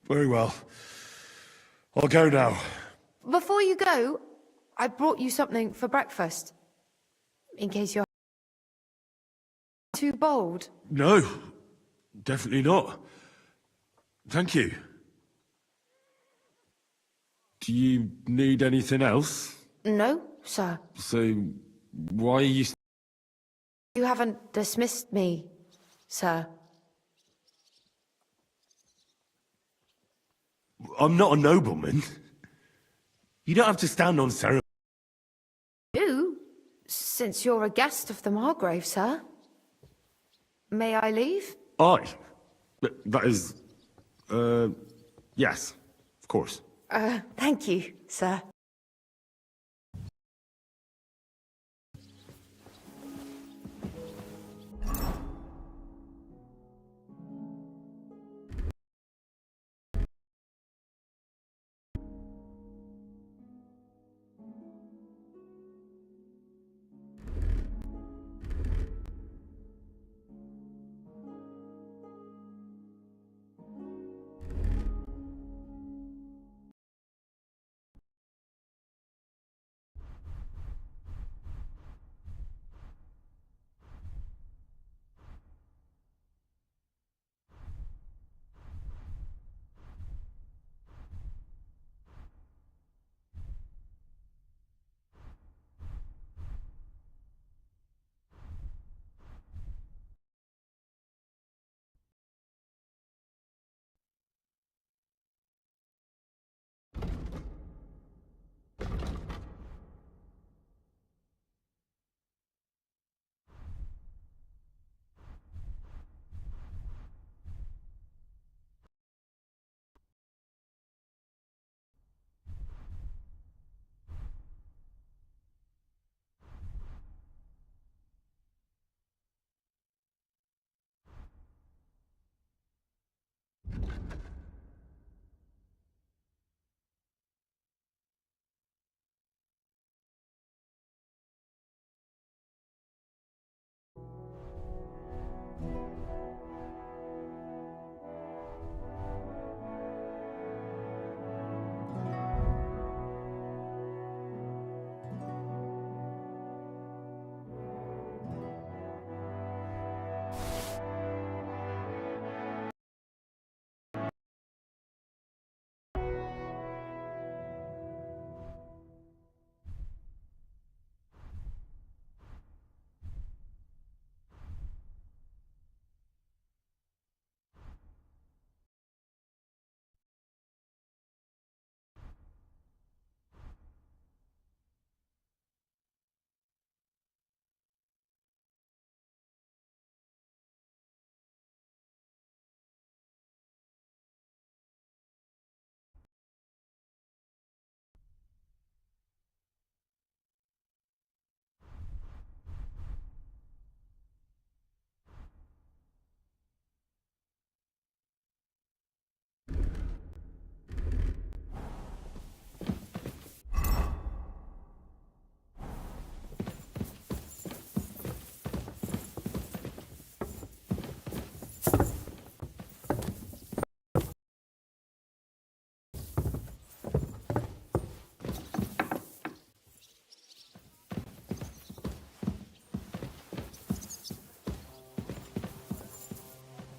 very well. I'll go now. Before you go, I brought you something for breakfast. In case you're too bold. No, definitely not. Thank you. Do you need anything else? No, sir. So, why are you... You haven't dismissed me, sir. I'm not a nobleman. You don't have to stand on ceremony. You? Since you're a guest of the Margrave, sir. May I leave? That is... yes, of course. Thank you, sir.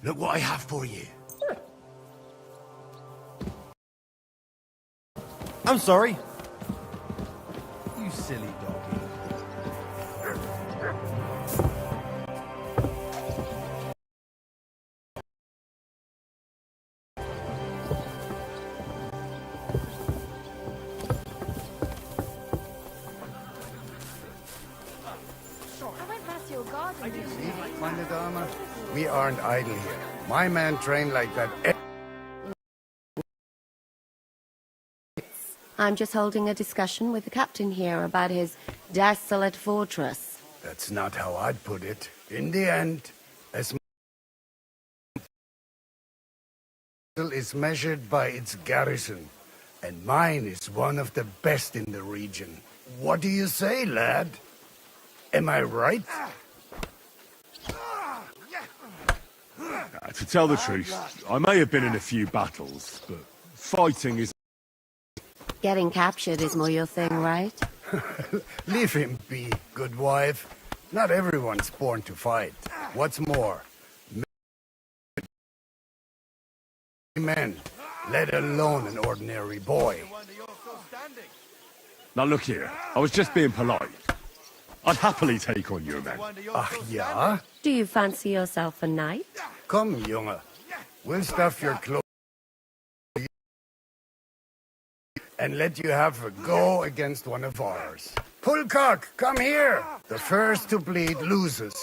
Look what I have for you. I'm sorry. You silly doggy. I went past your garden. See, meine Dame? We aren't idle here. My man trained like that. I'm just holding a discussion with the captain here about his desolate fortress. That's not how I'd put it. In the end, as is measured by its garrison, and mine is one of the best in the region. What do you say, lad? Am I right? To tell the truth, I may have been in a few battles, but fighting is... Getting captured is more your thing, right? Leave him be, good wife. Not everyone's born to fight. What's more, men, let alone an ordinary boy. Now look here, I was just being polite. I'd happily take on your men. Ach ja? Do you fancy yourself a knight? Come, Junge. We'll stuff your clothes and let you have a go against one of ours. Pulcock, come here! The first to bleed loses.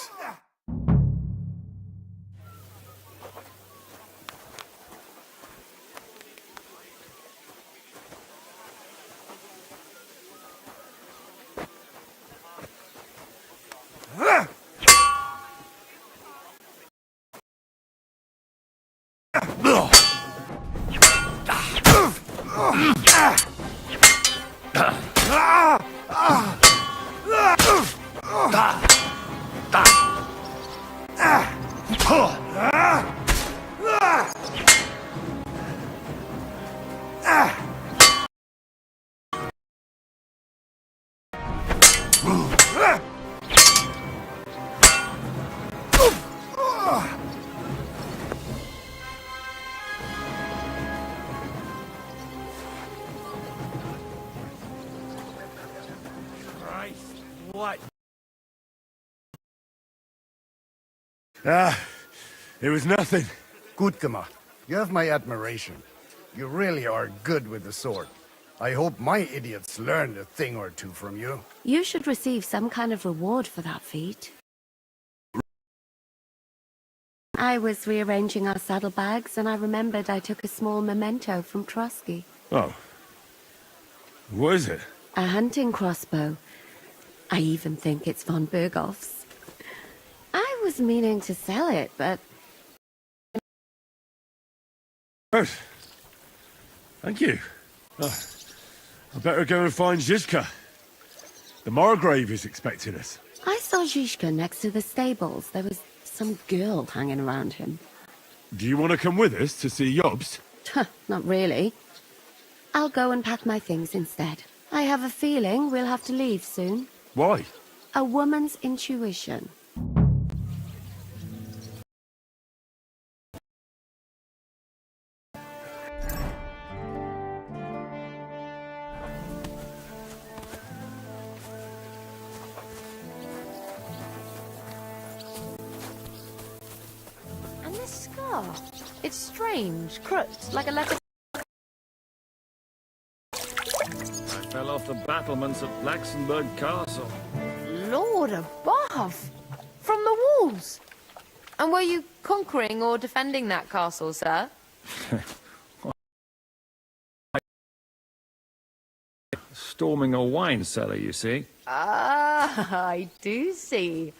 What? It was nothing. Gut gemacht. You have my admiration. You really are good with the sword. I hope my idiots learned a thing or two from you. You should receive some kind of reward for that feat. I was rearranging our saddlebags and I remembered I took a small memento from Trotsky. Oh. What is it? A hunting crossbow. I even think it's von Berghoff's. I was meaning to sell it, but... Good. Thank you. Oh, I better go and find Zizka. The Margrave is expecting us. I saw Zizka next to the stables. There was some girl hanging around him. Do you want to come with us to see Jobst? Not really. I'll go and pack my things instead. I have a feeling we'll have to leave soon. Why? A woman's intuition. And this scar. It's strange, crooked, like a letter. I fell off the battlements at Laxenburg Castle. Lord above! From the walls! And were you conquering or defending that castle, sir? Storming a wine cellar, you see. Ah, I do see.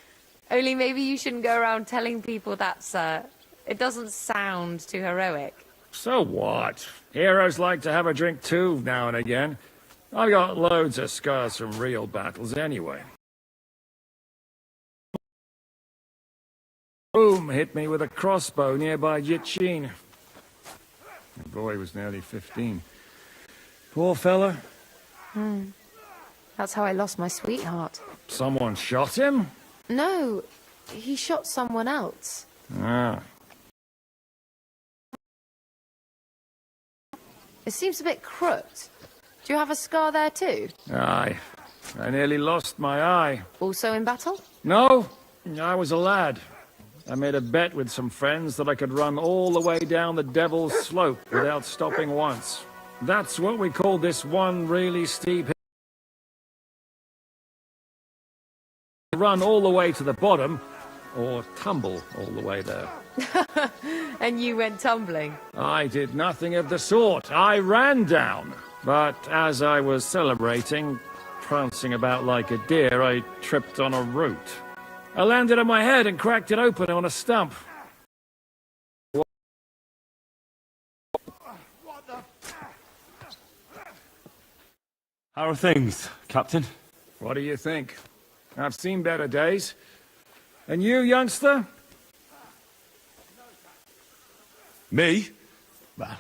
Only maybe you shouldn't go around telling people that, sir. It doesn't sound too heroic. So what? Heroes like to have a drink too, now and again. I've got loads of scars from real battles anyway. Boom hit me with a crossbow nearby Yitchin. The boy was nearly 15. Poor fella. That's how I lost my sweetheart. Someone shot him? No, he shot someone else. Ah. It seems a bit crooked. Do you have a scar there too? Aye. I nearly lost my eye. Also in battle? No, I was a lad. I made a bet with some friends that I could run all the way down the Devil's Slope without stopping once. That's what we call this one really steep hill. Run all the way to the bottom, or tumble all the way there. And you went tumbling? I did nothing of the sort. I ran down. But as I was celebrating, prancing about like a deer, I tripped on a root. I landed on my head and cracked it open on a stump. How are things, Captain? What do you think? I've seen better days. And you, youngster? Me? Well,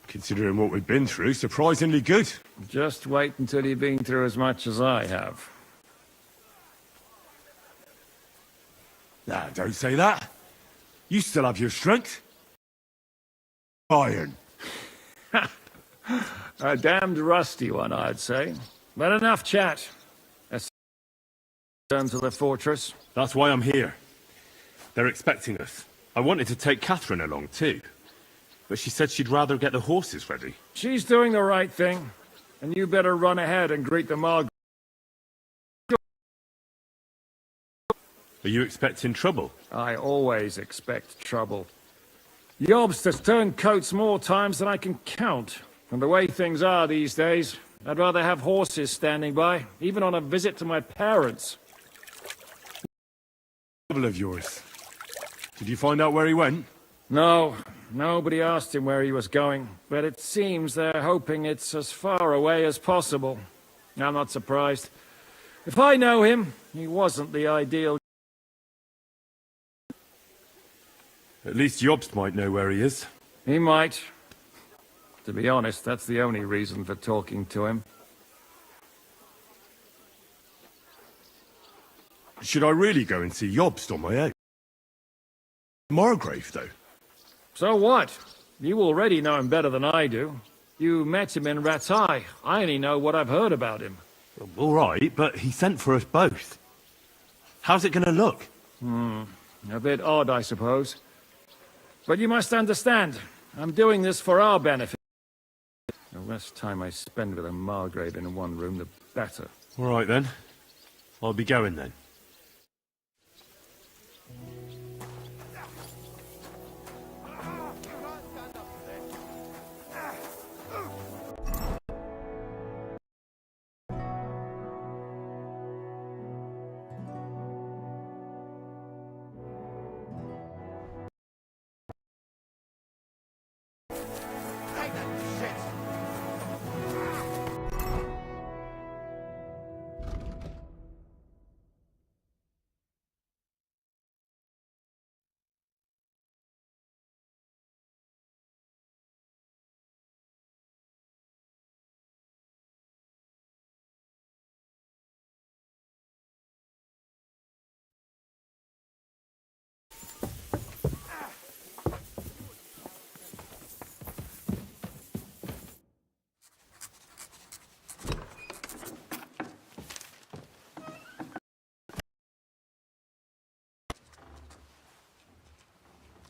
considering what we've been through, surprisingly good. Just wait until you've been through as much as I have. Nah, don't say that. You still have your strength. Iron. A damned rusty one, I'd say. But enough chat. Let's turn to the fortress. That's why I'm here. They're expecting us. I wanted to take Catherine along too, but she said she'd rather get the horses ready. She's doing the right thing, and you better run ahead and greet the Margrave. Are you expecting trouble? I always expect trouble. Yobst has turned coats more times than I can count. And the way things are these days, I'd rather have horses standing by, even on a visit to my parents. Trouble of yours. Did you find out where he went? No, nobody asked him where he was going, but it seems they're hoping it's as far away as possible. I'm not surprised. If I know him, he wasn't the ideal. At least Jobst might know where he is. He might. To be honest, that's the only reason for talking to him. Should I really go and see Jobst on my own? Margrave, though. So what? You already know him better than I do. You met him in Ratai. I only know what I've heard about him. All right, but he sent for us both. How's it going to look? A bit odd, I suppose. But you must understand, I'm doing this for our benefit. The less time I spend with a Margrave in one room, the better. All right, then. I'll be going, then.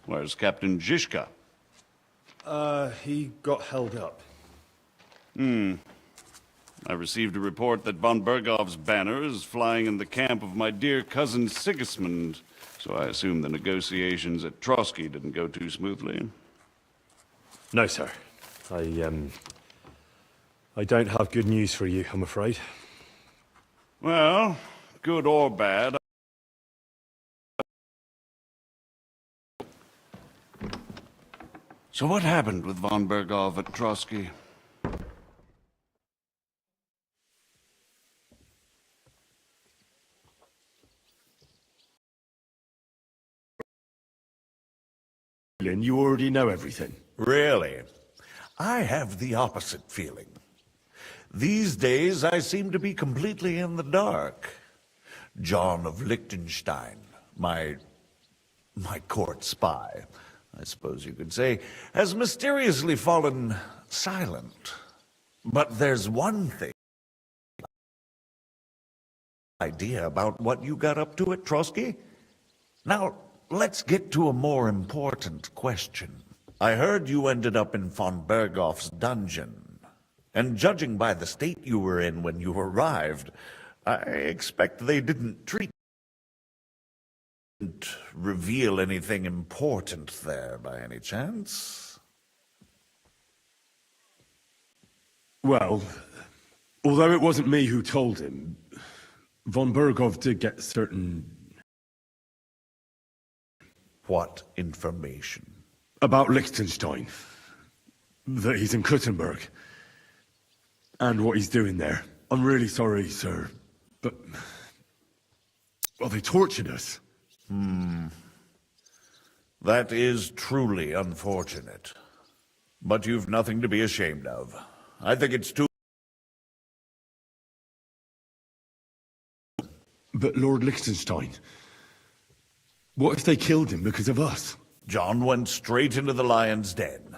Where's Captain Zizka? He got held up. I received a report that von Bergov's banner is flying in the camp of my dear cousin Sigismund, so I assume the negotiations at Trotsky didn't go too smoothly. No, sir. I don't have good news for you, I'm afraid. Well, good or bad. So what happened with von Bergov at Trotsky? Lynn, you already know everything. Really? I have the opposite feeling. These days, I seem to be completely in the dark. John of Liechtenstein, my court spy, I suppose you could say, has mysteriously fallen silent. But there's one thing. Idea about what you got up to at Trotsky? Now, let's get to a more important question. I heard you ended up in von Berghoff's dungeon. And judging by the state you were in when you arrived, I expect they didn't reveal anything important there by any chance? Well, although it wasn't me who told him, von Berghoff did get certain... What information? About Liechtenstein. That he's in Kuttenberg. And what he's doing there. I'm really sorry, sir, but... well, they tortured us. That is truly unfortunate. But you've nothing to be ashamed of. I think it's too... But Lord Liechtenstein... what if they killed him because of us? John went straight into the lion's den.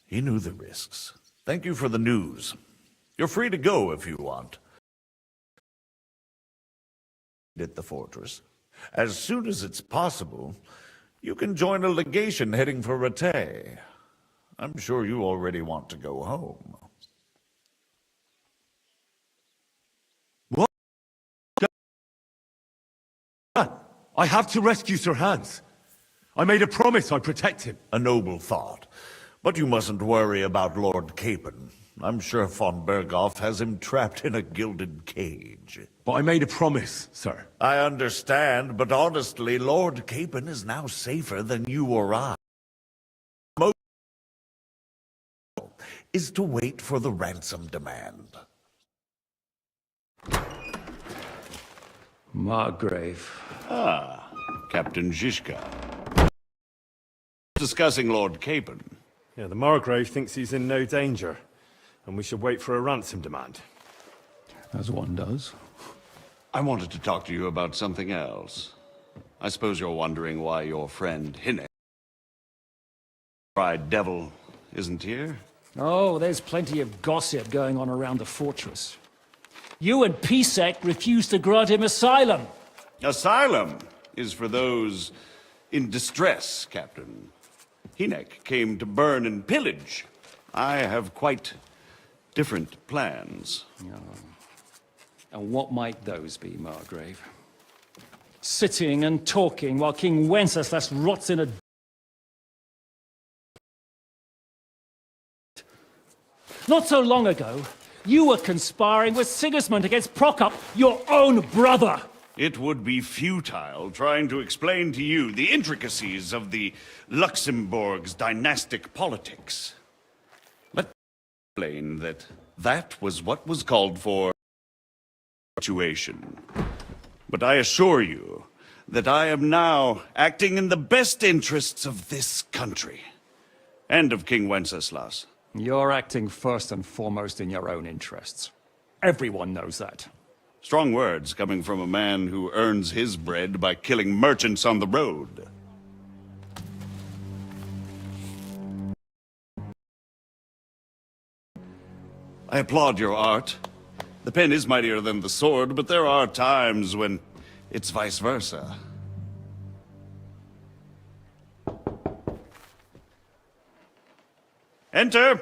He knew the risks. Thank you for the news. You're free to go if you want. At the fortress. As soon as it's possible, you can join a legation heading for Rattay. I'm sure you already want to go home. What? I have to rescue Sir Hans. I made a promise I'd protect him. A noble thought. But you mustn't worry about Lord Capon. I'm sure von Berghoff has him trapped in a gilded cage. But I made a promise, sir. I understand, but honestly, Lord Capon is now safer than you or I. Most is to wait for the ransom demand. Margrave. Ah, Captain Zizka. Discussing Lord Capon. Yeah, the Margrave thinks he's in no danger, and we should wait for a ransom demand. As one does. I wanted to talk to you about something else. I suppose you're wondering why your friend Hinnick, fried devil, isn't here? Oh, there's plenty of gossip going on around the fortress. You and Pisek refused to grant him asylum. Asylum is for those in distress, Captain. Hinnick came to burn and pillage. I have quite different plans. And what might those be, Margrave? Sitting and talking while King Wenceslas rots in a... Not so long ago, you were conspiring with Sigismund against Prokop, your own brother! It would be futile trying to explain to you the intricacies of the Luxembourg's dynastic politics. Let me explain that that was what was called for situation. But I assure you that I am now acting in the best interests of this country and of King Wenceslas. You're acting first and foremost in your own interests. Everyone knows that. Strong words coming from a man who earns his bread by killing merchants on the road. I applaud your art. The pen is mightier than the sword, but there are times when it's vice versa. Enter!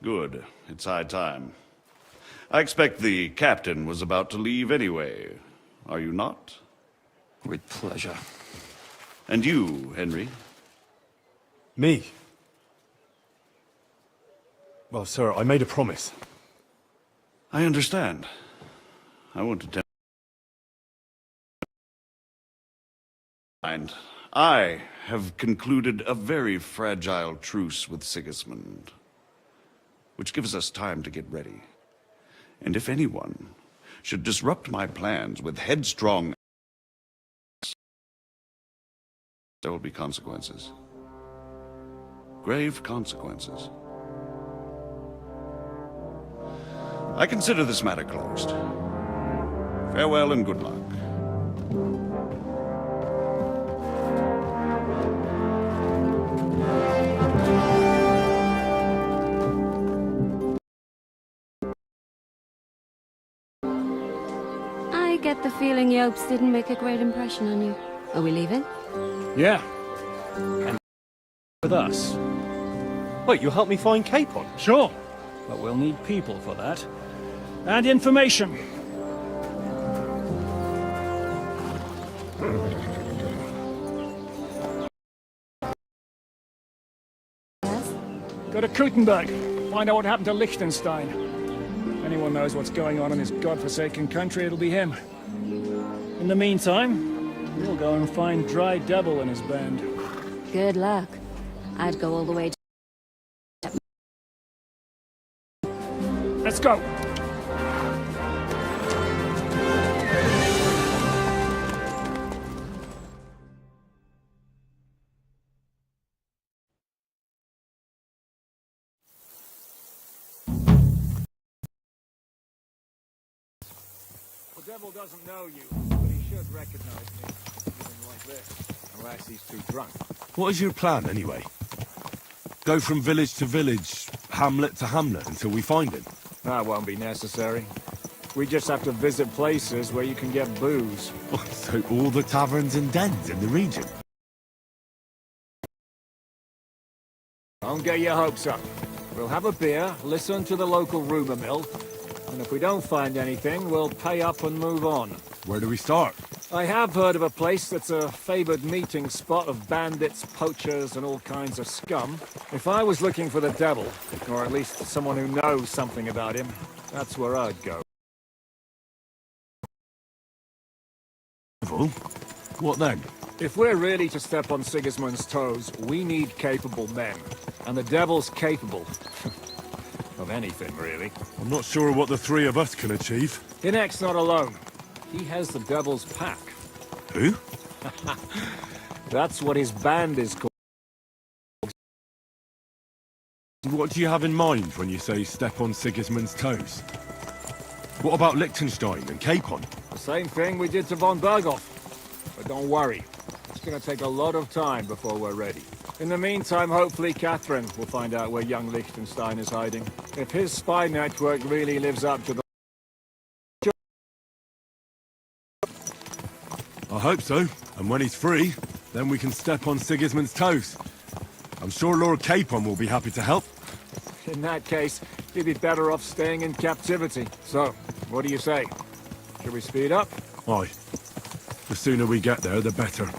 Good. It's high time. I expect the captain was about to leave anyway. Are you not? With pleasure. And you, Henry? Me? Well, sir, I made a promise. I understand. I want to tell... And I have concluded a very fragile truce with Sigismund, which gives us time to get ready. And if anyone should disrupt my plans with headstrong... there will be consequences. Grave consequences. I consider this matter closed. Farewell and good luck. I get the feeling Yopes didn't make a great impression on you. Are we leaving? Yeah. And with us. Wait, you'll help me find Capon? Sure. But we'll need people for that. And information. Go to Kuttenberg. Find out what happened to Liechtenstein. If anyone knows what's going on in this godforsaken country, it'll be him. In the meantime, we'll go and find Dry Devil and his band. Good luck. I'd go all the way to... Let's go! The devil doesn't know you, but he should recognize me, even like this, unless he's too drunk. What is your plan, anyway? Go from village to village, hamlet to hamlet, until we find him? That won't be necessary. We just have to visit places where you can get booze. So all the taverns and dens in the region? Don't get your hopes up. We'll have a beer, listen to the local rumour mill, and if we don't find anything, we'll pay up and move on. Where do we start? I have heard of a place that's a favoured meeting spot of bandits, poachers, and all kinds of scum. If I was looking for the devil, or at least someone who knows something about him, that's where I'd go. Devil? What then? If we're really to step on Sigismund's toes, we need capable men. And the devil's capable. Of anything, really. I'm not sure what the three of us can achieve. Hinek's not alone. He has the devil's pack. Who? That's what his band is called. What do you have in mind when you say step on Sigismund's toes? What about Liechtenstein and Capon? The same thing we did to von Berghoff. But don't worry. It's gonna take a lot of time before we're ready. In the meantime, hopefully Catherine will find out where young Liechtenstein is hiding. If his spy network really lives up to the... I hope so. And when he's free, then we can step on Sigismund's toes. I'm sure Lord Capon will be happy to help. In that case, he'd be better off staying in captivity. So, what do you say? Should we speed up? Aye. The sooner we get there, the better.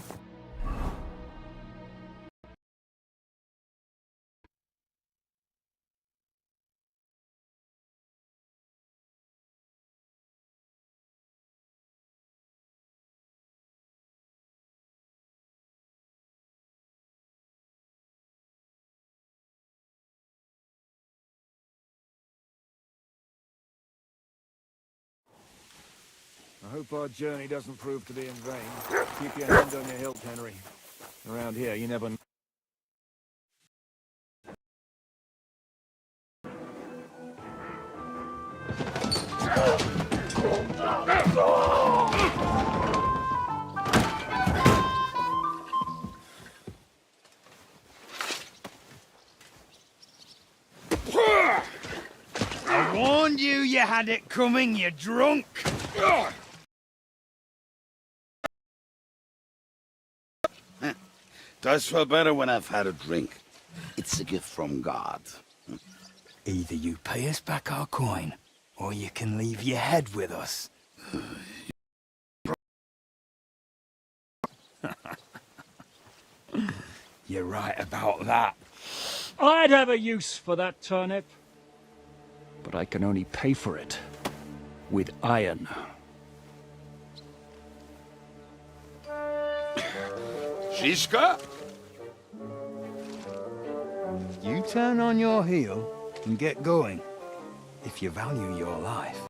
I hope our journey doesn't prove to be in vain. Keep your hand on your hilt, Henry. Around here, you never know. I warned you you had it coming, you drunk! Does feel better when I've had a drink. It's a gift from God. Either you pay us back our coin, or you can leave your head with us. You're right about that. I'd have a use for that turnip. But I can only pay for it with iron. Shiska? You turn on your heel and get going, if you value your life.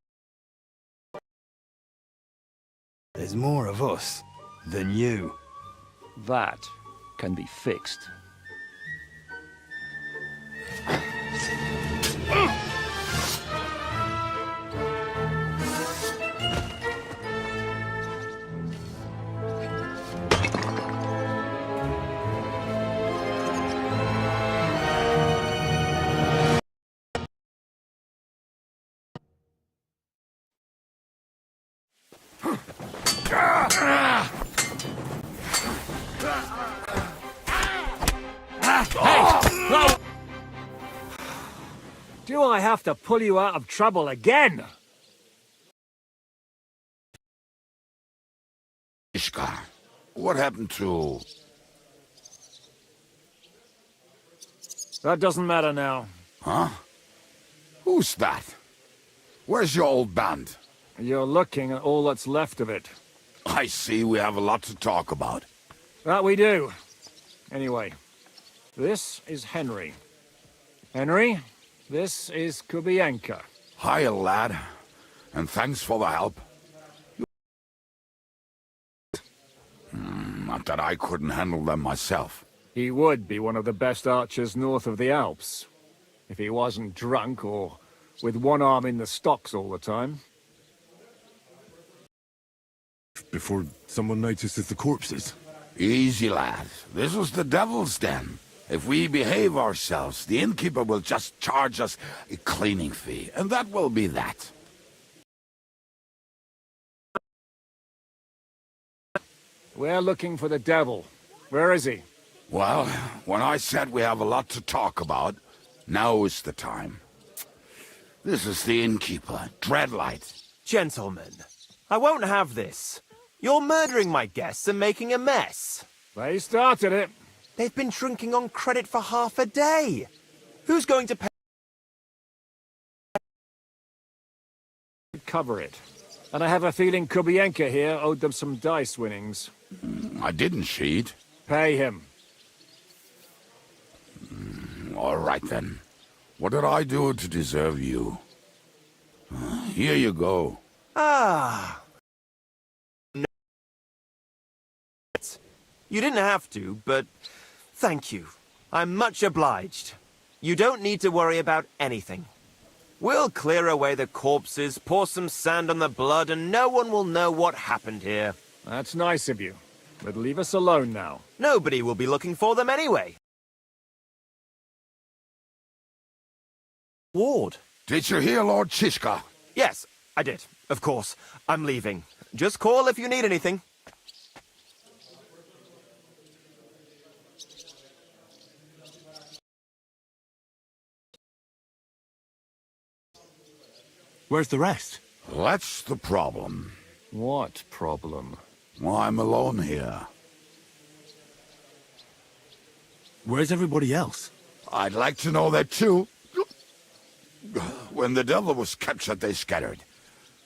There's more of us than you. That can be fixed. Do I have to pull you out of trouble again? Ishka, what happened to... That doesn't matter now. Huh? Who's that? Where's your old band? You're looking at all that's left of it. I see we have a lot to talk about. That we do. Anyway, this is Henry. Henry, this is Kubienka. Hiya, lad. And thanks for the help. Not that I couldn't handle them myself. He would be one of the best archers north of the Alps. If he wasn't drunk or with one arm in the stocks all the time. Before someone notices the corpses. Easy, lad. This was the devil's den. If we behave ourselves, the innkeeper will just charge us a cleaning fee, and that will be that. We're looking for the devil. Where is he? Well, when I said we have a lot to talk about, now is the time. This is the innkeeper, Dreadlight. Gentlemen, I won't have this. You're murdering my guests and making a mess. They started it. They've been drinking on credit for half a day. Who's going to pay? Cover it. And I have a feeling Kubienka here owed them some dice winnings. I didn't cheat. Pay him. All right, then. What did I do to deserve you? Here you go. Ah. No. You didn't have to, but thank you. I'm much obliged. You don't need to worry about anything. We'll clear away the corpses, pour some sand on the blood, and no one will know what happened here. That's nice of you. But leave us alone now. Nobody will be looking for them anyway. Ward. Did you hear Lord Chishka? Yes, I did. Of course. I'm leaving. Just call if you need anything. Where's the rest? That's the problem. What problem? Well, I'm alone here. Where's everybody else? I'd like to know that too. When the devil was captured, they scattered.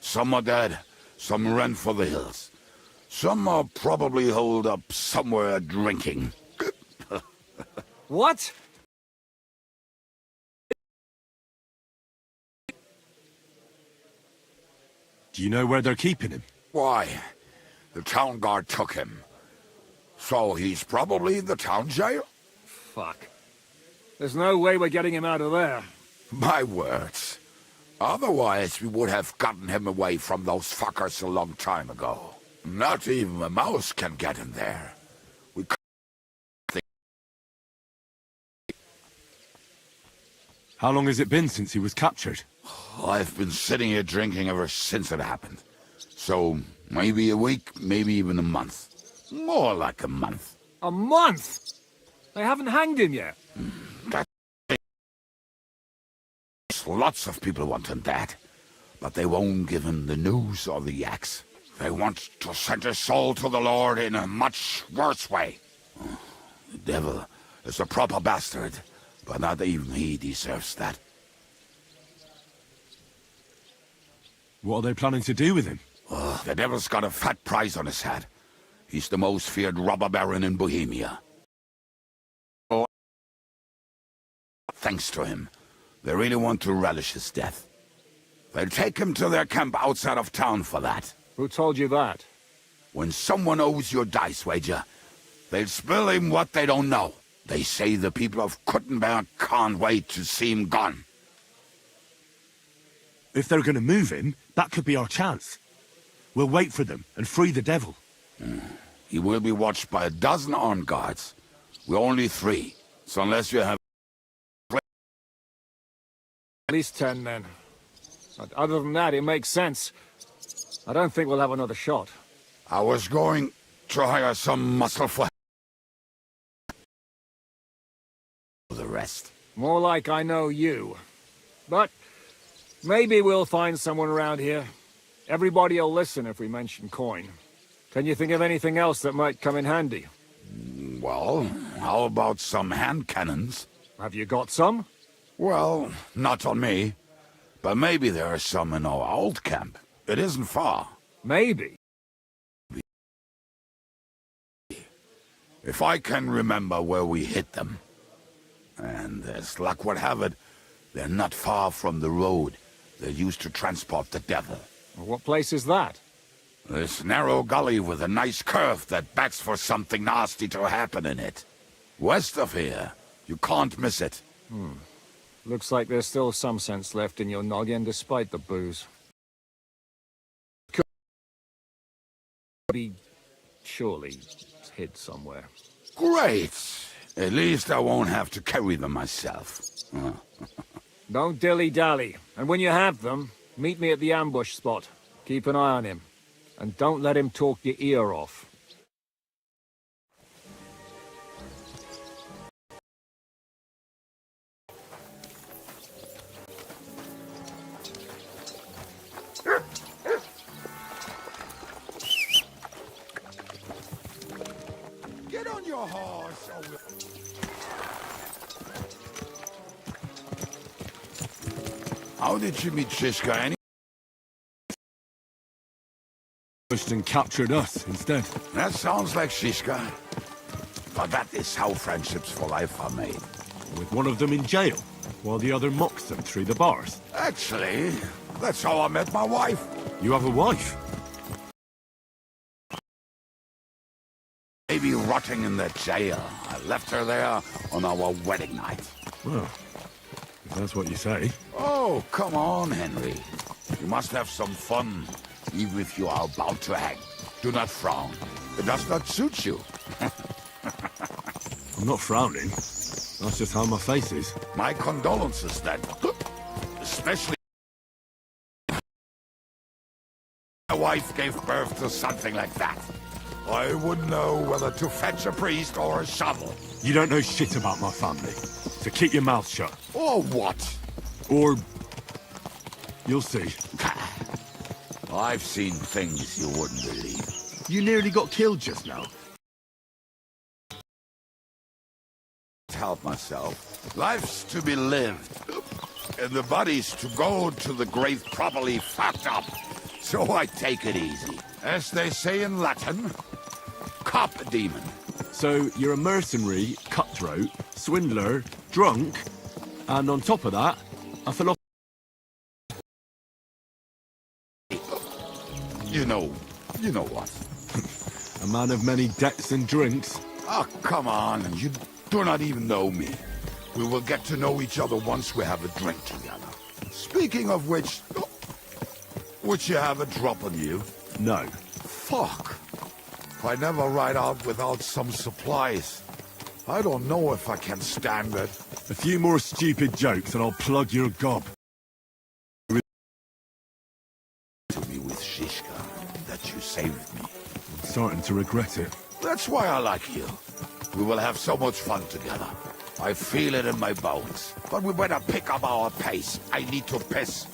Some are dead, some ran for the hills. Some are probably holed up somewhere drinking. What? Do you know where they're keeping him? Why? The town guard took him. So he's probably in the town jail? Fuck. There's no way we're getting him out of there. My words. Otherwise, we would have gotten him away from those fuckers a long time ago. Not even a mouse can get him there. We How long has it been since he was captured? I've been sitting here drinking ever since it happened. So, maybe a week, maybe even a month. More like a month. A month? They haven't hanged him yet. Lots of people want him dead, but they won't give him the news or the axe. They want to send his soul to the Lord in a much worse way. The devil is a proper bastard, but not even he deserves that. What are they planning to do with him? The devil's got a fat price on his head. He's the most feared robber baron in Bohemia. Oh, thanks to him, they really want to relish his death. They'll take him to their camp outside of town for that. Who told you that? When someone owes your dice wager, they'll spill him what they don't know. They say the people of Kuttenberg can't wait to see him gone. If they're going to move him, that could be our chance. We'll wait for them and free the devil. He will be watched by 12 armed guards. We're only 3, so unless you have... At least 10 then. But other than that, it makes sense. I don't think we'll have another shot. I was going to hire some muscle for the rest. More like I know you. But maybe we'll find someone around here. Everybody will listen if we mention coin. Can you think of anything else that might come in handy? Well, how about some hand cannons? Have you got some? Well, not on me. But maybe there are some in our old camp. It isn't far. Maybe. If I can remember where we hit them. And as luck would have it, they're not far from the road they used to transport the devil. What place is that? This narrow gully with a nice curve that backs for something nasty to happen in it. West of here. You can't miss it. Looks like there's still some sense left in your noggin despite the booze. Could be surely hid somewhere. Great! At least I won't have to carry them myself. Don't dilly-dally. And when you have them, meet me at the ambush spot. Keep an eye on him. And don't let him talk your ear off. Get on your horse, How did you meet Shishka anyway? And captured us instead. That sounds like Shishka. But that is how friendships for life are made. With one of them in jail, while the other mocks them through the bars. Actually, that's how I met my wife. You have a wife? Maybe rotting in the jail. I left her there on our wedding night. Well, if that's what you say. Oh, come on, Henry. You must have some fun, even if you are about to hang. Do not frown. It does not suit you. I'm not frowning. That's just how my face is. My condolences, then. Especially my wife gave birth to something like that. I wouldn't know whether to fetch a priest or a shovel. You don't know shit about my family, so keep your mouth shut. Or what? Or... you'll see. I've seen things you wouldn't believe. You nearly got killed just now. Help myself. Life's to be lived. And the body's to go to the grave properly fucked up. So I take it easy. As they say in Latin, cop a demon. So you're a mercenary, cutthroat, swindler, drunk, and on top of that, a philosopher. You know what? A man of many debts and drinks. Oh, come on. You do not even know me. We will get to know each other once we have a drink together. Speaking of which, would you have a drop on you? No. Fuck. I never ride out without some supplies. I don't know if I can stand it. A few more stupid jokes and I'll plug your gob. To me with Shishka that you saved me. I'm starting to regret it. That's why I like you. We will have so much fun together. I feel it in my bones. But we better pick up our pace. I need to piss.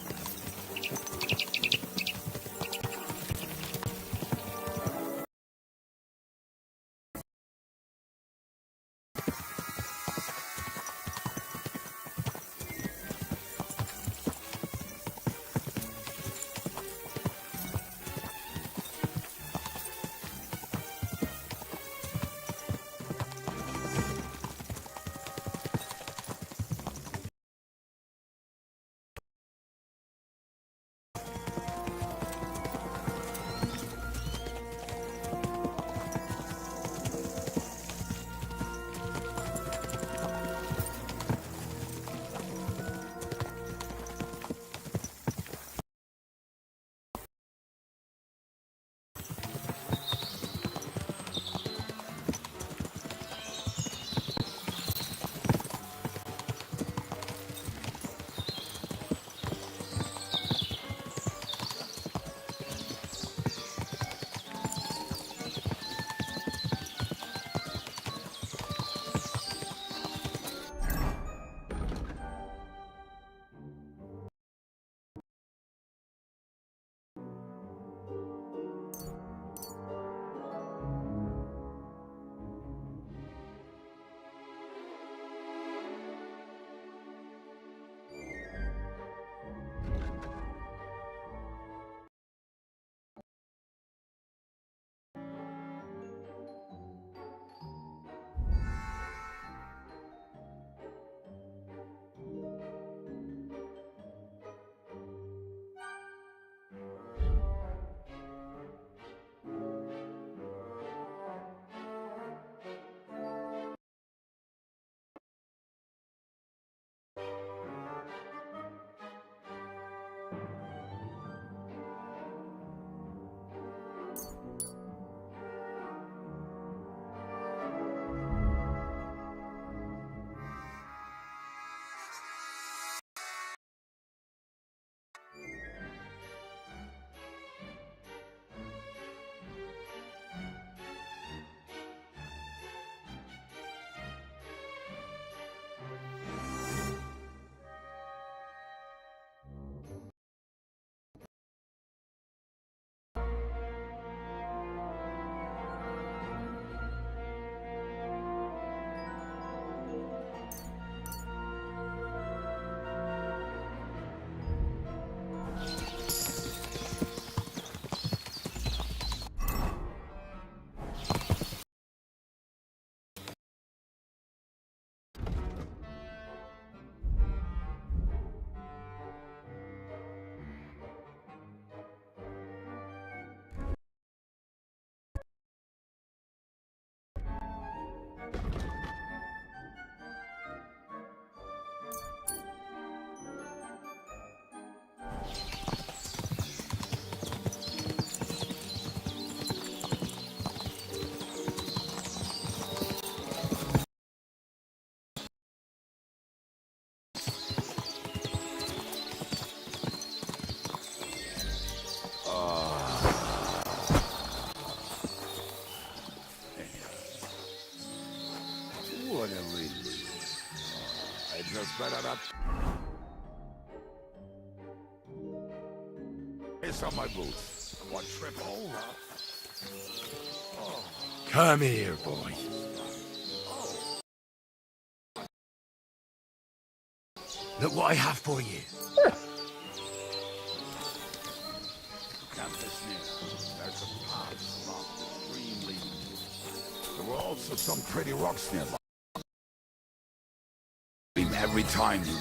It's on my boots. One trip over. Come here, boy. Look what I have for you. Camp is near. There's a path along the stream leading to it. There were also some pretty rocks nearby. Every time you...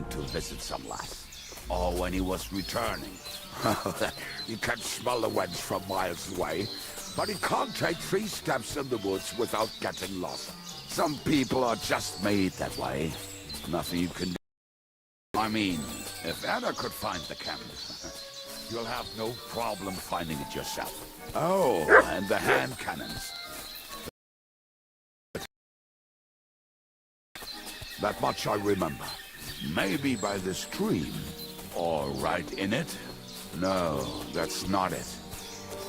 to visit some lass. Or when he was returning. You can smell the wench from miles away, but he can't take 3 steps in the woods without getting lost. Some people are just made that way. Nothing you can do. I mean, if Anna could find the camp, you'll have no problem finding it yourself. Oh, and the hand cannons. That much I remember. Maybe by the stream, or right in it? No, that's not it.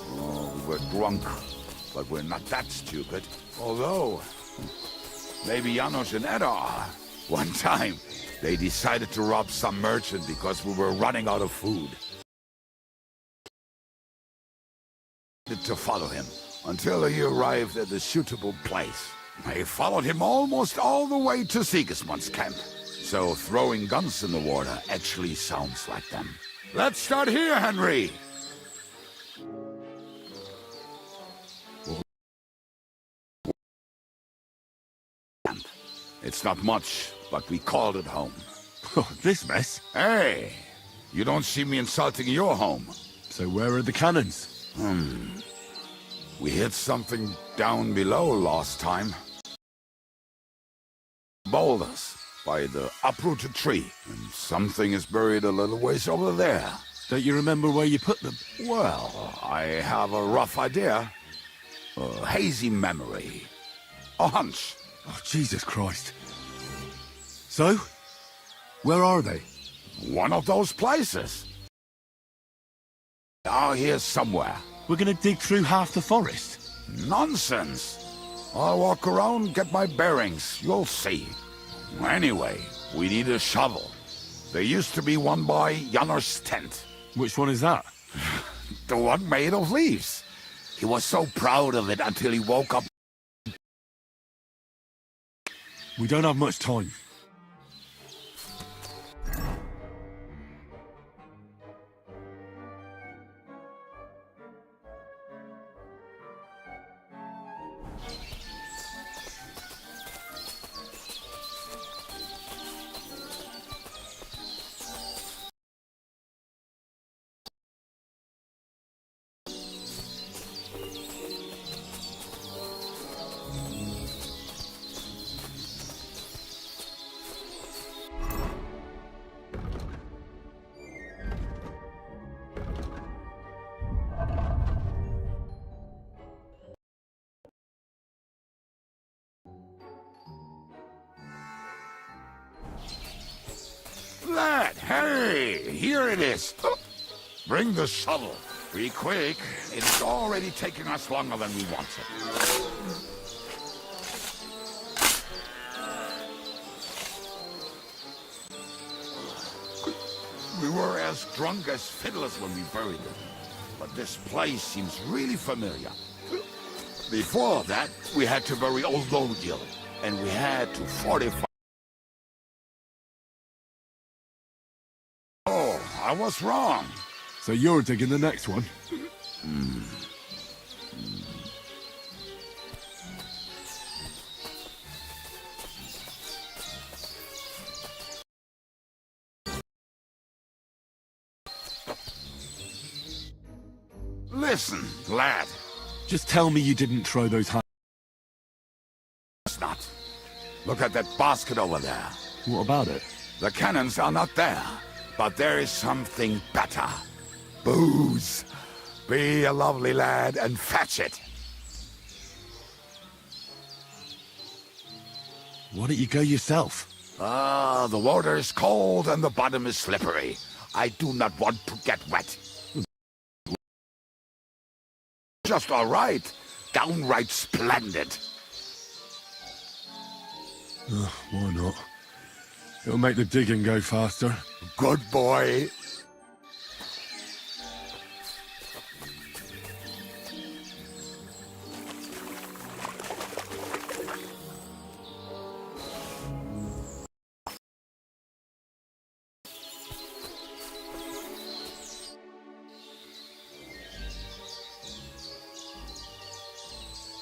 Oh, we were drunk, but we're not that stupid. Although, maybe Janos and Edda are. One time, they decided to rob some merchant because we were running out of food. To follow him until he arrived at a suitable place. They followed him almost all the way to Sigismund's camp. So throwing guns in the water actually sounds like them. Let's start here, Henry! It's not much, but we called it home. Oh, this mess? Hey! You don't see me insulting your home. So where are the cannons? We hit something down below last time. Boulders. By the uprooted tree. And something is buried a little ways over there. Don't you remember where you put them? Well, I have a rough idea. A hazy memory. A hunch. Oh, Jesus Christ. So? Where are they? One of those places. Out here somewhere. We're gonna dig through half the forest. Nonsense. I'll walk around, get my bearings. You'll see. Anyway, we need a shovel. There used to be one by Janor's tent. Which one is that? The one made of leaves. He was so proud of it until he woke up. We don't have much time. Lad, hey, here it is. Bring the shovel. Be quick. It's already taking us longer than we wanted. We were as drunk as fiddlers when we buried them. But this place seems really familiar. Before that, we had to bury old Lodil, and we had to fortify. Oh, I was wrong. So you're digging the next one? Listen, lad. Just tell me you didn't throw those It's not. Look at that basket over there. What about it? The cannons are not there, but there is something better. Booze. Be a lovely lad and fetch it. Why don't you go yourself? Ah, the water is cold and the bottom is slippery. I do not want to get wet. Just all right. Downright splendid. Why not? It'll make the digging go faster. Good boy.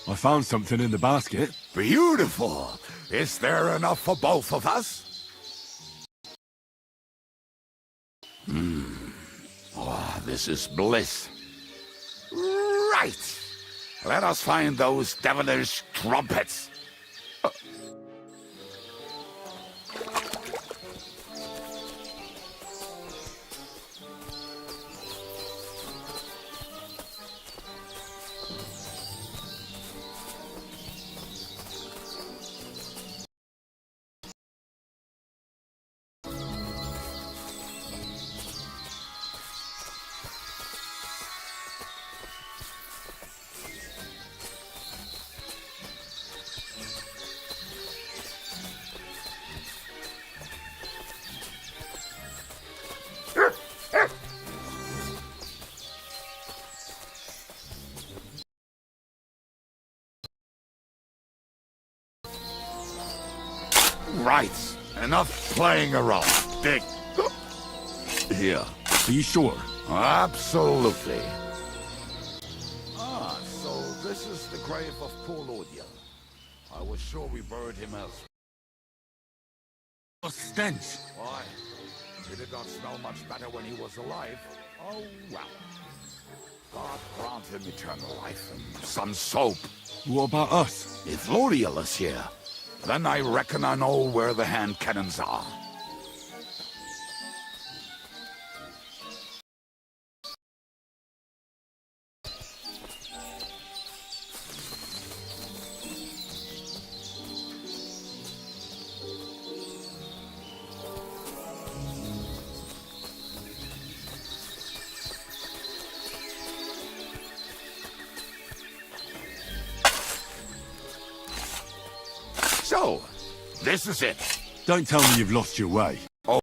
I found something in the basket. Beautiful. Is there enough for both of us? Oh, this is bliss. Right. Let us find those devilish trumpets. Right. Enough playing around. Dig. Here. Are you sure? Absolutely. Ah, so this is the grave of poor Lordia. I was sure we buried him elsewhere. A stench. Why? He did not smell much better when he was alive. Oh, well. God grant him eternal life and some soap. What about us? If Loriel is here, then I reckon I know where the hand cannons are. So, this is it. Don't tell me you've lost your way. Oh,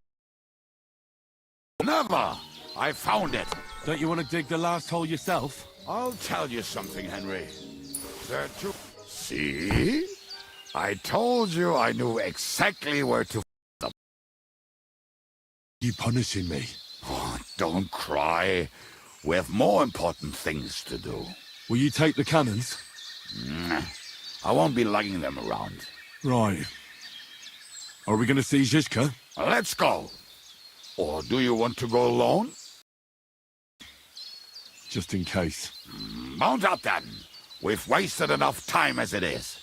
never! I found it. Don't you want to dig the last hole yourself? I'll tell you something, Henry. There are two... See? I told you I knew exactly where to find them. You punishing me? Oh, don't cry. We have more important things to do. Will you take the cannons? I won't be lugging them around. Right. Are we going to see Zizka? Let's go. Or do you want to go alone? Just in case. Mount up then. We've wasted enough time as it is.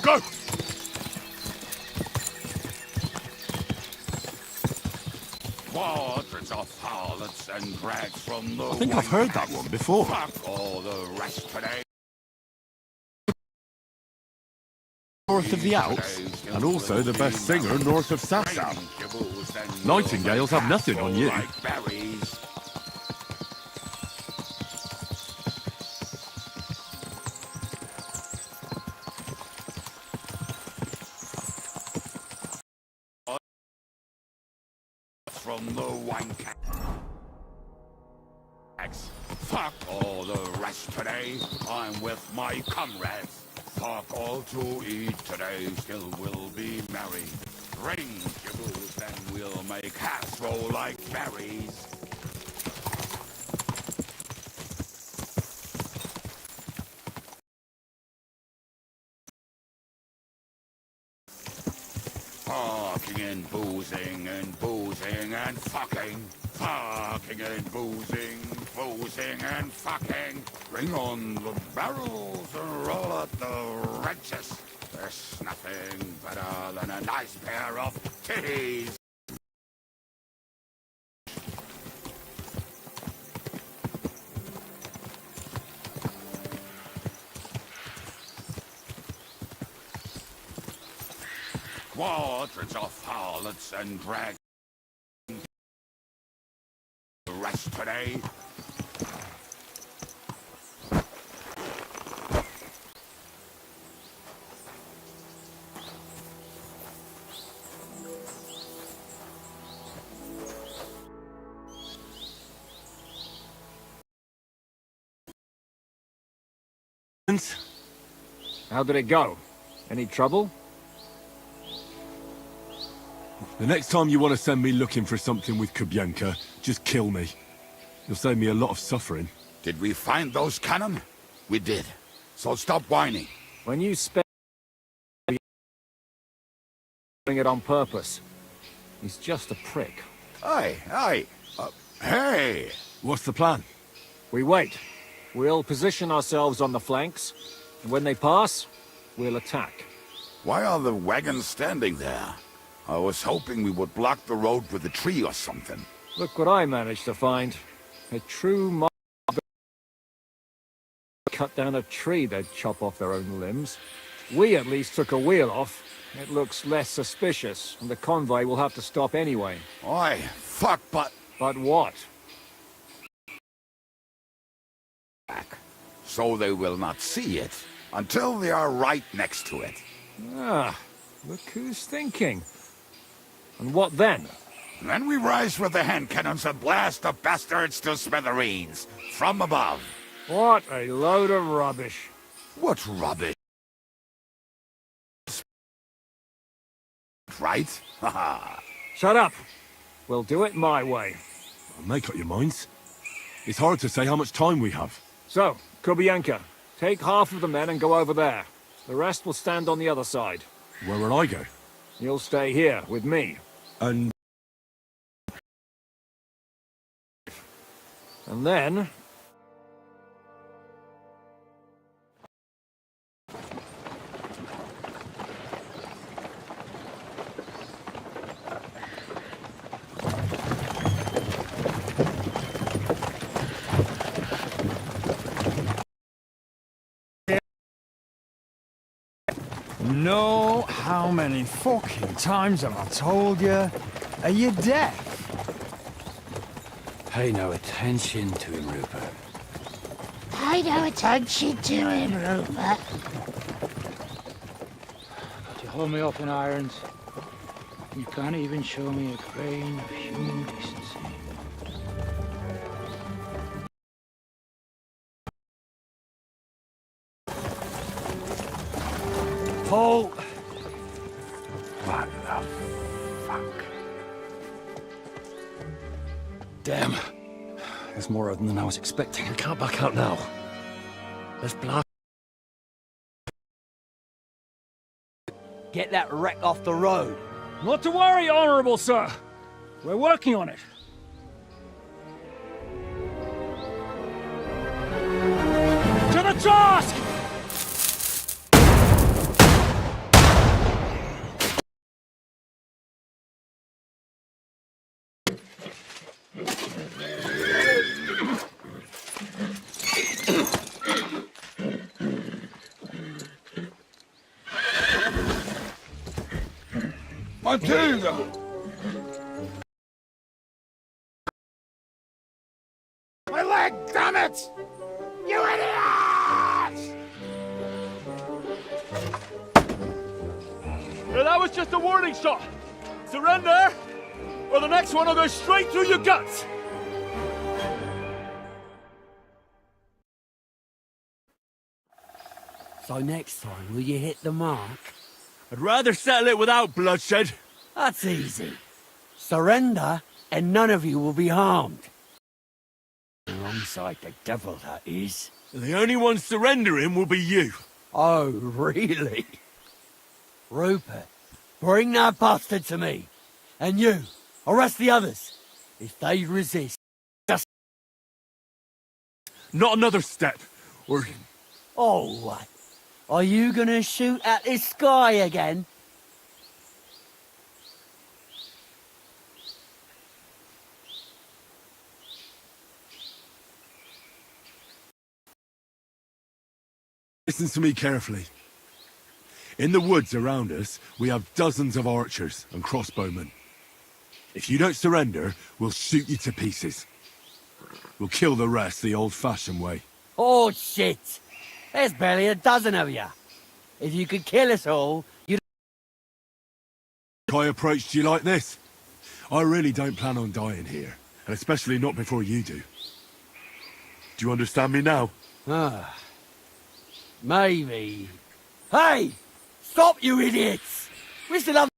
Go! Quadrants of harlots and drags from the I think I've heard that one before. Fuck all the rest today. North of the Alps, and also the best singer north of Sasau. Nightingales have nothing on you. Like berries. wine kegs. Fuck all the rest today. I'm with my comrades. Fuck all to eat today. Still we'll be merry. Drink your booze, then we'll make casserole like berries. Fucking and boozing and boozing and fucking. Fucking and boozing, boozing and fucking. Bring on the barrels and roll out the wrenches. There's nothing better than a nice pair of titties. Quadrants of harlots and dragons. The rest today. How did it go? Any trouble? The next time you want to send me looking for something with Kubyanka, just kill me. You'll save me a lot of suffering. Did we find those cannon? We did. So stop whining. When you spend doing it on purpose, he's just a prick. Aye. Hey! What's the plan? We wait. We'll position ourselves on the flanks, and when they pass, we'll attack. Why are the wagons standing there? I was hoping we would block the road with a tree or something. Look what I managed to find. A true mob cut down a tree, they'd chop off their own limbs. We at least took a wheel off. It looks less suspicious, and the convoy will have to stop anyway. Oi, fuck, but... But what? So they will not see it, until they are right next to it. Ah, look who's thinking. And what then? Then we rise with the hand cannons and blast the bastards to smithereens, from above. What a load of rubbish. What rubbish? Right? Haha. Shut up. We'll do it my way. Make up your minds. It's hard to say how much time we have. So, Kubyanka, take half of the men and go over there. The rest will stand on the other side. Where will I go? You'll stay here, with me. And then... No, how many fucking times have I told you? Are you deaf? Pay no attention to him, Rupert. Pay no attention to him, Rupert. But you hold me up in irons. You can't even show me a grain of human decency. Paul! What the fuck? Damn. There's more of them than I was expecting. We can't back out now. Let's blast. Get that wreck off the road. Not to worry, Honourable Sir. We're working on it. To the task! Matilda! My leg, damn it! You idiots! That was just a warning shot. Surrender! or the next one will go straight through your guts! So next time, will you hit the mark? I'd rather settle it without bloodshed. That's easy. Surrender, and none of you will be harmed. Alongside the devil, that is. The only one surrendering will be you. Oh, really? Rupert, bring that bastard to me. And you, arrest the others. If they resist, just... Not another step, or... Oh, what? Are you gonna shoot at the sky again? Listen to me carefully. In the woods around us, we have dozens of archers and crossbowmen. If you don't surrender, we'll shoot you to pieces. We'll kill the rest the old-fashioned way. Oh, shit! There's barely a dozen of you. If you could kill us all, you'd... I approached you like this. I really don't plan on dying here, and especially not before you do. Do you understand me now? Ah, maybe. Hey! Stop, you idiots! We still have...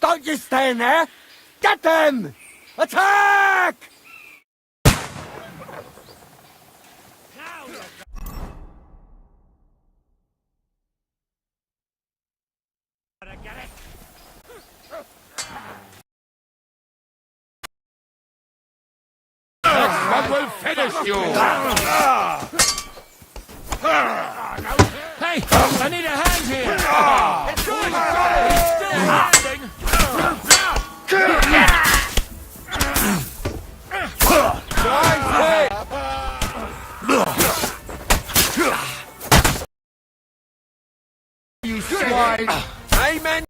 Don't just stand there! Get them! Attack! What will finish you? Hey, I need a hand here! It's going! He's still standing! You swine! Amen!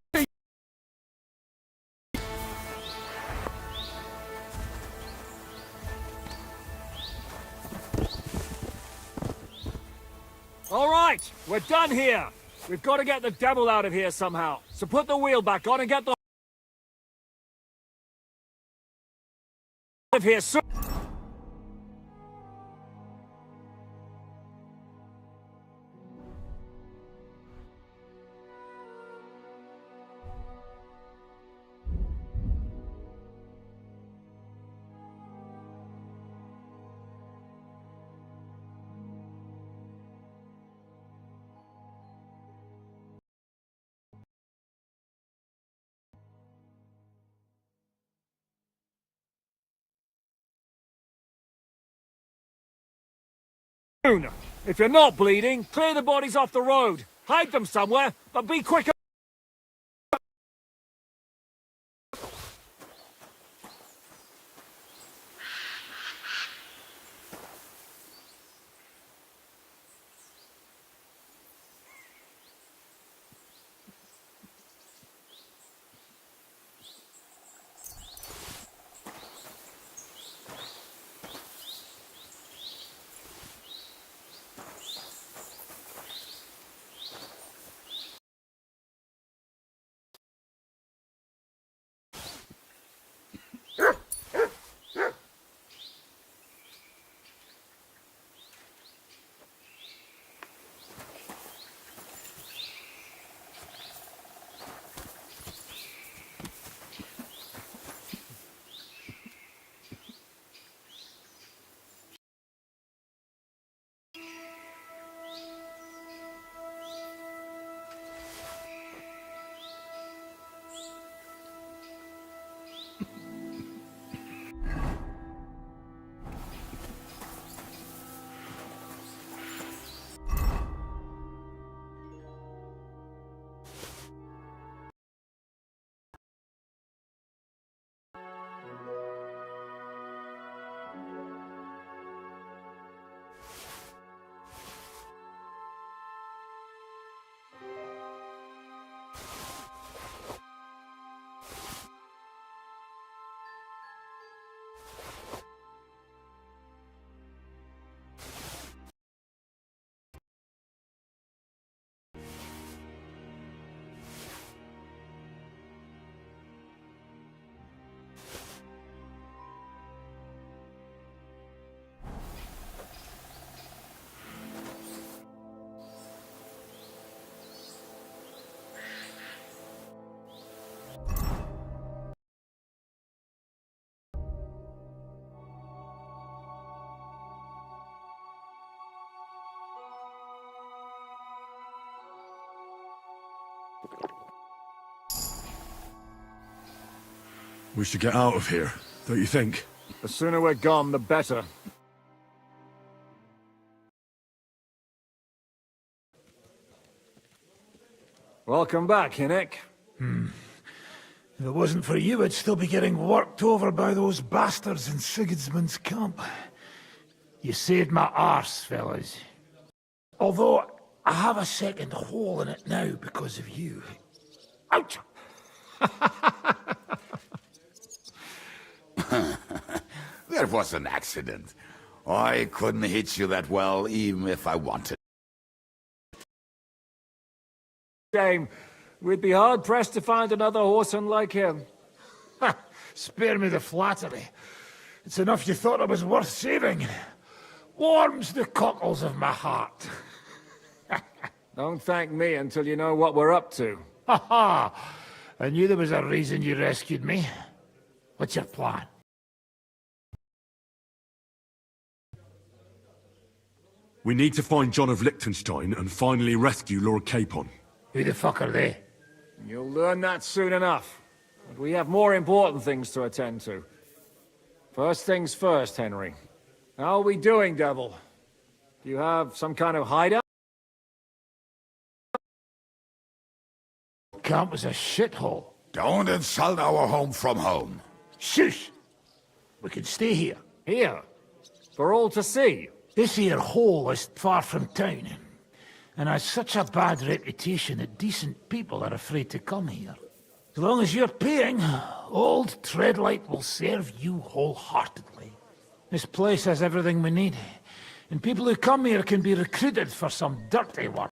All right, we're done here. We've got to get the devil out of here somehow. So put the wheel back on and get the... out of here soon. If you're not bleeding, clear the bodies off the road. Hide them somewhere, but be quick. We should get out of here, don't you think? The sooner we're gone, the better. Welcome back, Hinnick. If it wasn't for you, I'd still be getting worked over by those bastards in Sigismund's camp. You saved my arse, fellas. Although, I have a second hole in it now because of you. Ouch! That was an accident. I couldn't hit you that well, even if I wanted. Shame. We'd be hard-pressed to find another horseman like him. Spare me the flattery. It's enough you thought I was worth saving. Warms the cockles of my heart. Don't thank me until you know what we're up to. Ha ha! I knew there was a reason you rescued me. What's your plan? We need to find John of Liechtenstein and finally rescue Lord Capon. Who the fuck are they? You'll learn that soon enough. But we have more important things to attend to. First things first, Henry. How are we doing, Devil? Do you have some kind of hideout? Camp was a shithole. Don't insult our home from home. Shush! We can stay here. Here? For all to see? This here hole is far from town, and has such a bad reputation that decent people are afraid to come here. As long as you're paying, old Treadlight will serve you wholeheartedly. This place has everything we need, and people who come here can be recruited for some dirty work.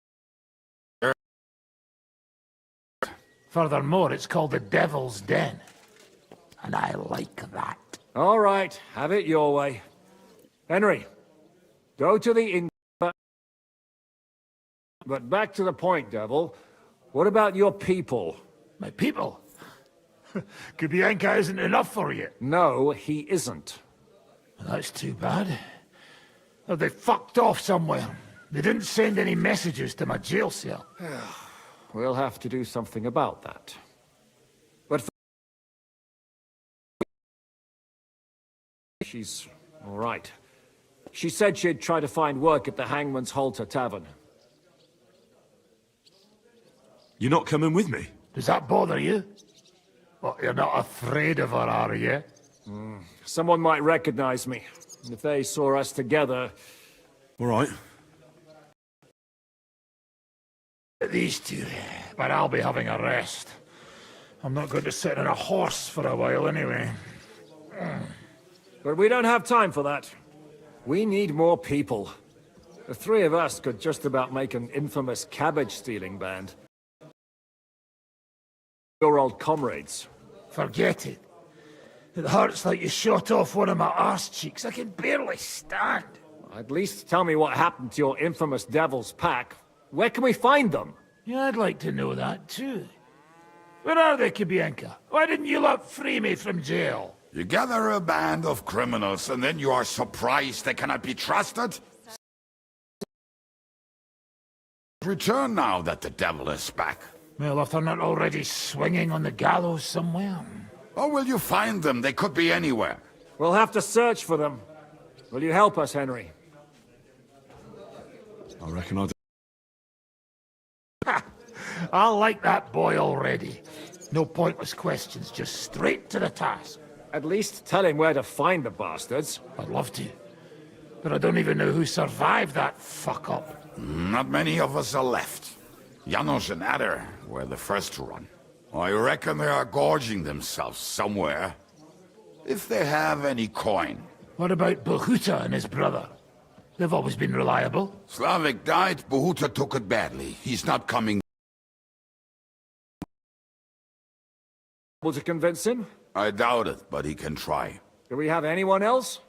Furthermore, it's called the Devil's Den, and I like that. All right, have it your way. Henry, go to the inn. But back to the point, Devil. What about your people? My people? Kubienka isn't enough for you. No, he isn't. That's too bad. Oh, they fucked off somewhere. They didn't send any messages to my jail cell. We'll have to do something about that. But she's all right. She said she'd try to find work at the Hangman's Halter Tavern. You're not coming with me? Does that bother you? Well, you're not afraid of her, are you? Someone might recognize me. And if they saw us together... All right. These two, but I'll be having a rest. I'm not going to sit on a horse for a while anyway. But we don't have time for that. We need more people. The three of us could just about make an infamous cabbage-stealing band. Your old comrades. Forget it. It hurts like you shot off one of my arse cheeks. I can barely stand. At least tell me what happened to your infamous Devil's Pack. Where can we find them? Yeah, I'd like to know that too. Where are they, Kubienka? Why didn't you lot free me from jail? You gather a band of criminals and then you are surprised they cannot be trusted? Return now that the devil is back. Well, if they're not already swinging on the gallows somewhere. Or will you find them? They could be anywhere. We'll have to search for them. Will you help us, Henry? I reckon I'll do. I like that boy already. No pointless questions, just straight to the task. At least tell him where to find the bastards. I'd love to. But I don't even know who survived that fuck-up. Not many of us are left. Janos and Adder were the first to run. I reckon they are gorging themselves somewhere. If they have any coin. What about Bohuta and his brother? They've always been reliable. Slavik died, Bohuta took it badly. He's not coming. Able to convince him? I doubt it, but he can try. Do we have anyone else?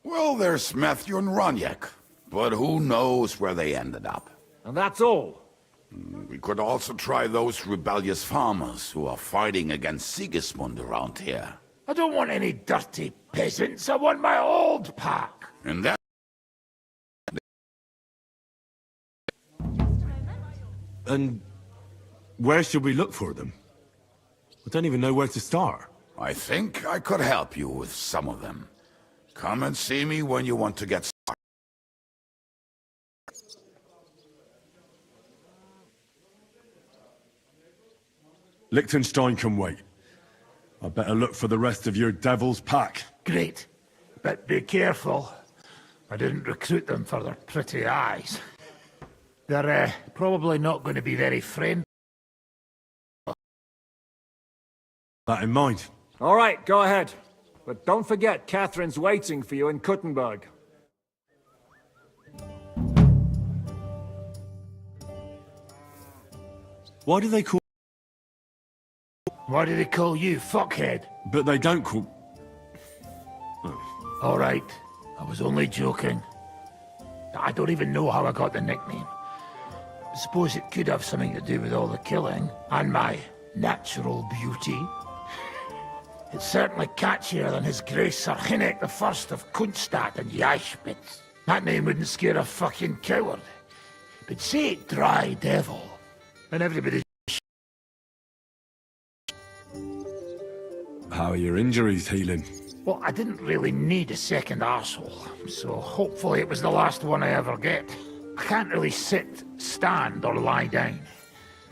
Well, there's Matthew and Roniek, but who knows where they ended up. And that's all? We could also try those rebellious farmers who are fighting against Sigismund around here. I don't want any dirty peasants. I want my old pack. And that... And where should we look for them? I don't even know where to start. I think I could help you with some of them. Come and see me when you want to get started. Liechtenstein can wait. I better look for the rest of your devil's pack. Great. But be careful. I didn't recruit them for their pretty eyes. They're probably not going to be very friendly. That in mind. All right, go ahead. But don't forget, Catherine's waiting for you in Kuttenberg. Why do they call... Why do they call you fuckhead? But they don't call... All right. I was only joking. I don't even know how I got the nickname. I suppose it could have something to do with all the killing and my natural beauty. It's certainly catchier than His Grace Sir Hinnick the First of Kunstadt and Yeichspitz. That name wouldn't scare a fucking coward. But say Dry Devil, and everybody... How are your injuries healing? Well, I didn't really need a second arsehole, so hopefully it was the last one I ever get. I can't really sit, stand, or lie down.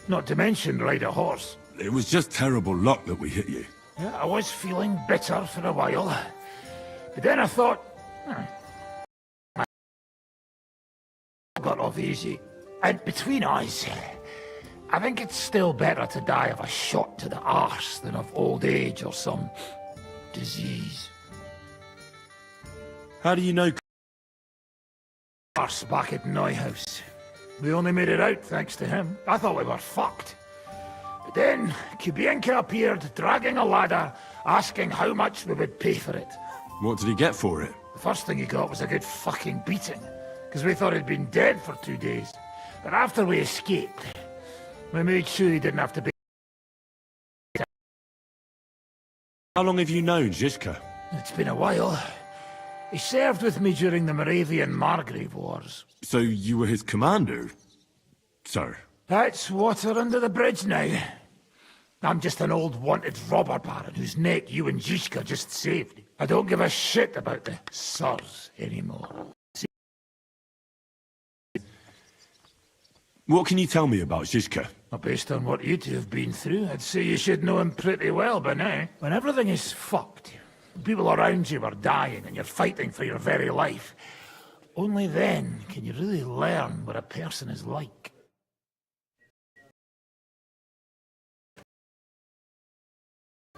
Not to mention ride a horse. It was just terrible luck that we hit you. Yeah, I was feeling bitter for a while. But then I thought... I got off easy. And between us, I think it's still better to die of a shot to the arse than of old age or some disease. How do you know? Arse back at Neuhaus. We only made it out thanks to him. I thought we were fucked. But then Kubienka appeared, dragging a ladder, asking how much we would pay for it. What did he get for it? The first thing he got was a good fucking beating, because we thought he'd been dead for 2 days. But after we escaped, we made sure he didn't have to be... How long have you known Zizka? It's been a while. He served with me during the Moravian-Margrave Wars. So you were his commander, sir? That's water under the bridge now. I'm just an old wanted robber baron whose neck you and Zizka just saved. I don't give a shit about the sirs anymore. What can you tell me about Zizka? Well, based on what you two have been through, I'd say you should know him pretty well by now. When everything is fucked, people around you are dying and you're fighting for your very life, only then can you really learn what a person is like.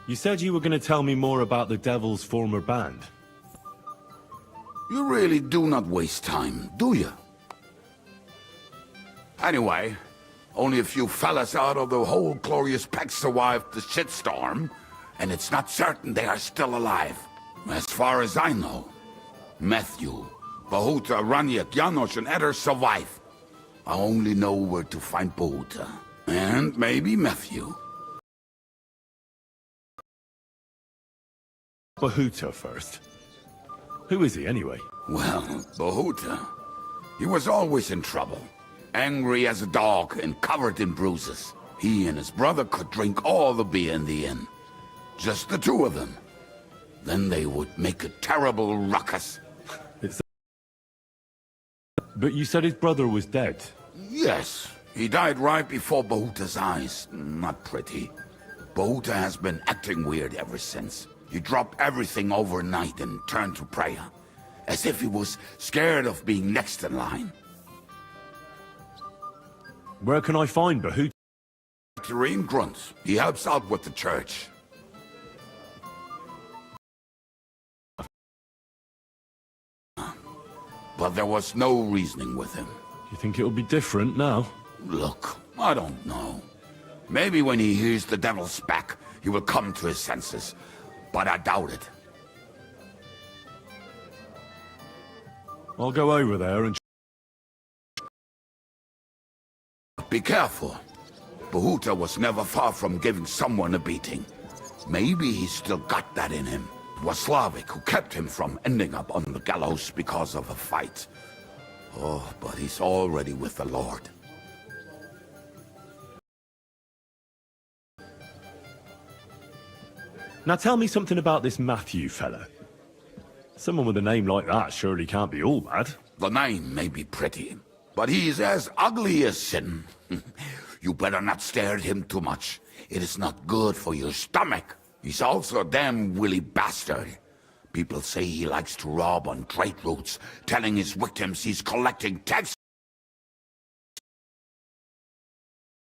You said you were going to tell me more about the Devil's former band. You really do not waste time, do you? Anyway, only a few fellas out of the whole glorious pack survived the shitstorm, and it's not certain they are still alive. As far as I know, Matthew, Bahuta, Raniak, Janosch, and Eder survive. I only know where to find Bahuta. And maybe Matthew. Bahuta first. Who is he, anyway? Well, Bahuta, he was always in trouble. Angry as a dog and covered in bruises. He and his brother could drink all the beer in the inn. Just the two of them. Then they would make a terrible ruckus. But you said his brother was dead. Yes, he died right before Bahuta's eyes. Not pretty. Bahuta has been acting weird ever since. He dropped everything overnight and turned to prayer. As if he was scared of being next in line. Where can I find Bahuta? Terrain grunts. He helps out with the church. But there was no reasoning with him. You think it'll be different now? Look, I don't know. Maybe when he hears the devil's back, he will come to his senses. But I doubt it. I'll go over there and... Be careful. Bahuta was never far from giving someone a beating. Maybe he's still got that in him. It was Slavic who kept him from ending up on the gallows because of a fight. Oh, but he's already with the Lord. Now tell me something about this Matthew fella. Someone with a name like that surely can't be all bad. The name may be pretty, but he's as ugly as sin. You better not stare at him too much. It is not good for your stomach. He's also a damn willy bastard. People say he likes to rob on trade routes, telling his victims he's collecting tax.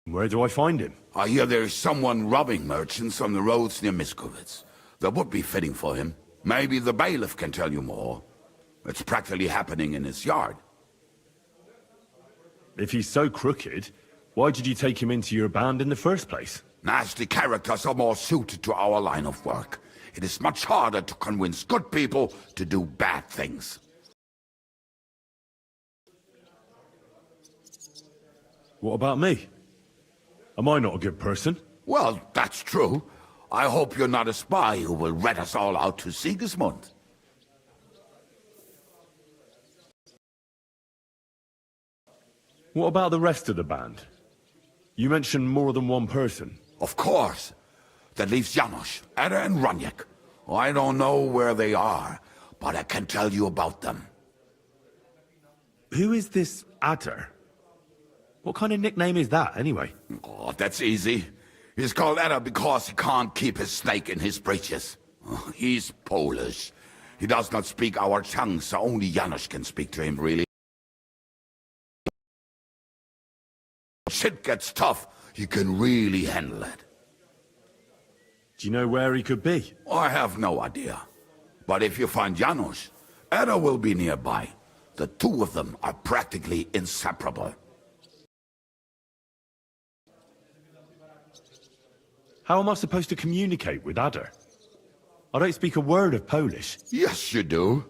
Where do I find him? I hear there's someone robbing merchants on the roads near Miskovitz. That would be fitting for him. Maybe the bailiff can tell you more. It's practically happening in his yard. If he's so crooked, why did you take him into your band in the first place? Nasty characters are more suited to our line of work. It is much harder to convince good people to do bad things. What about me? Am I not a good person? Well, that's true. I hope you're not a spy who will rat us all out to Sigismund. What about the rest of the band? You mentioned more than one person. Of course. That leaves Janos, Ada and Raniek. I don't know where they are, but I can tell you about them. Who is this Ada? What kind of nickname is that, anyway? Oh, that's easy. He's called Ada because he can't keep his snake in his breeches. He's Polish. He does not speak our tongue, so only Janos can speak to him, really. Shit gets tough, he can really handle it. Do you know where he could be? I have no idea. But if you find Janos, Ada will be nearby. The two of them are practically inseparable. How am I supposed to communicate with Ada? I don't speak a word of Polish. Yes, you do.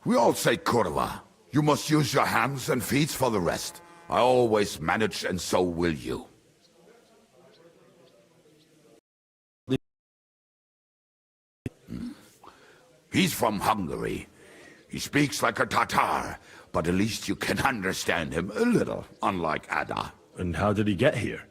We all say kurwa. You must use your hands and feet for the rest. I always manage, and so will you. He's from Hungary. He speaks like a Tatar, but at least you can understand him a little, unlike Ada. And how did he get here?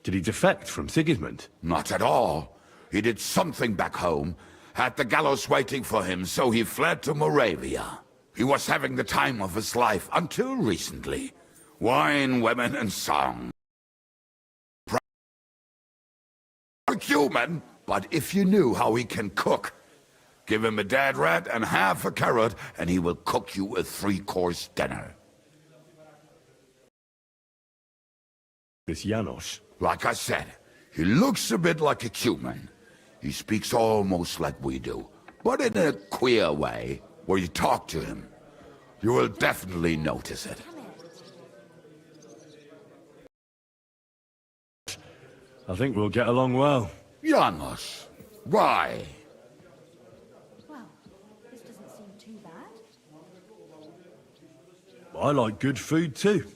Did he defect from Sigismund? Not at all. He did something back home, had the gallows waiting for him, so he fled to Moravia. He was having the time of his life until recently. Wine, women, and song. Human, but if you knew how he can cook, give him a dead rat and half a carrot, and he will cook you a 3-course dinner. This Janos. Like I said, he looks a bit like a human. He speaks almost like we do, but in a queer way, where you talk to him. You will definitely notice it. I think we'll get along well. Janos, why? Well, this doesn't seem too bad. I like good food too.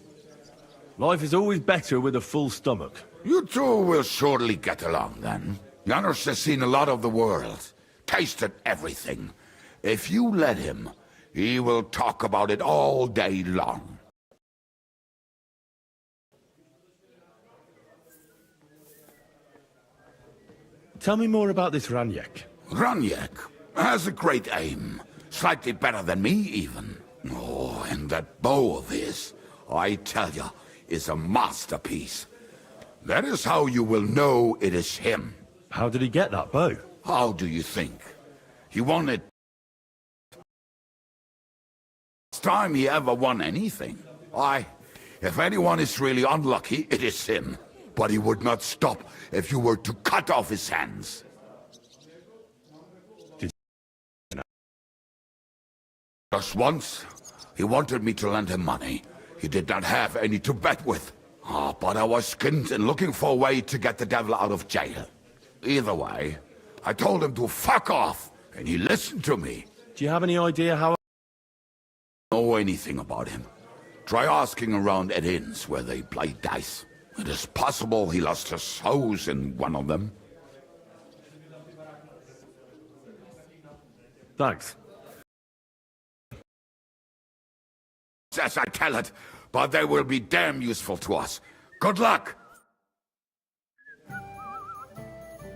Life is always better with a full stomach. You two will surely get along then. Janos has seen a lot of the world, tasted everything. If you let him, he will talk about it all day long. Tell me more about this Raniek. Raniek has a great aim. Slightly better than me, even. Oh, and that bow of his, I tell you, is a masterpiece. That is how you will know it is him. How did he get that bow? How do you think? He won it. Last time he ever won anything. If anyone is really unlucky, it is him. But he would not stop if you were to cut off his hands. Just once, he wanted me to lend him money. He did not have any to bet with. But I was skinned and looking for a way to get the devil out of jail. Either way, I told him to fuck off, and he listened to me. Do you have any idea how... I don't know anything about him. Try asking around at inns where they play dice. It is possible he lost his hose in one of them. Thanks. As I tell it, but they will be damn useful to us. Good luck!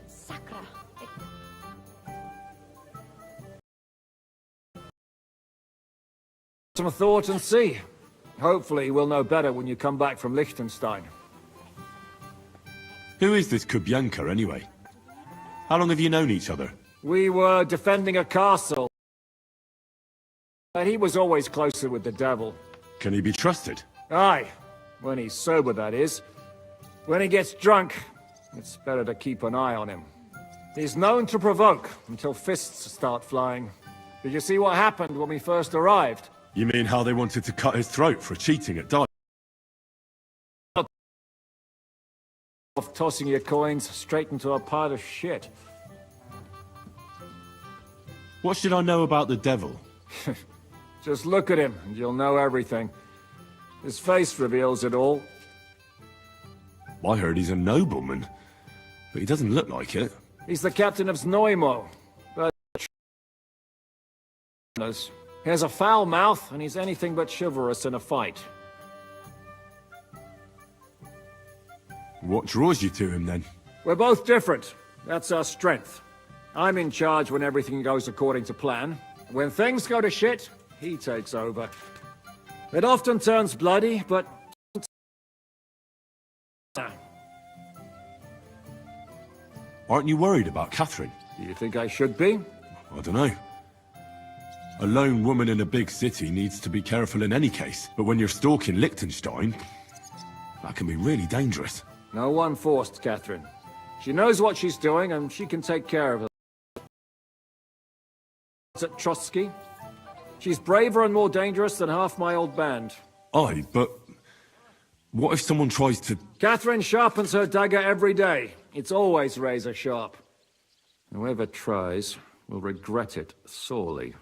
Sakra, it Some thought and see. Hopefully we'll know better when you come back from Liechtenstein. Who is this Kubyanka, anyway? How long have you known each other? We were defending a castle. But he was always closer with the devil. Can he be trusted? Aye. When he's sober, that is. When he gets drunk, it's better to keep an eye on him. He's known to provoke until fists start flying. Did you see what happened when we first arrived? You mean how they wanted to cut his throat for cheating at dice? Of tossing your coins straight into a pile of shit. What should I know about the devil? Just look at him and you'll know everything. His face reveals it all. I heard he's a nobleman, but he doesn't look like it. He's the captain of Znojmo. But he has a foul mouth and he's anything but chivalrous in a fight. What draws you to him, then? We're both different. That's our strength. I'm in charge when everything goes according to plan. When things go to shit, he takes over. It often turns bloody, but... Aren't you worried about Catherine? Do you think I should be? I don't know. A lone woman in a big city needs to be careful in any case, but when you're stalking Liechtenstein, that can be really dangerous. No one forced Catherine. She knows what she's doing, and she can take care of her. At Trotsky? She's braver and more dangerous than half my old band. Aye, but what if someone tries to... Catherine sharpens her dagger every day. It's always razor sharp. Whoever tries will regret it sorely.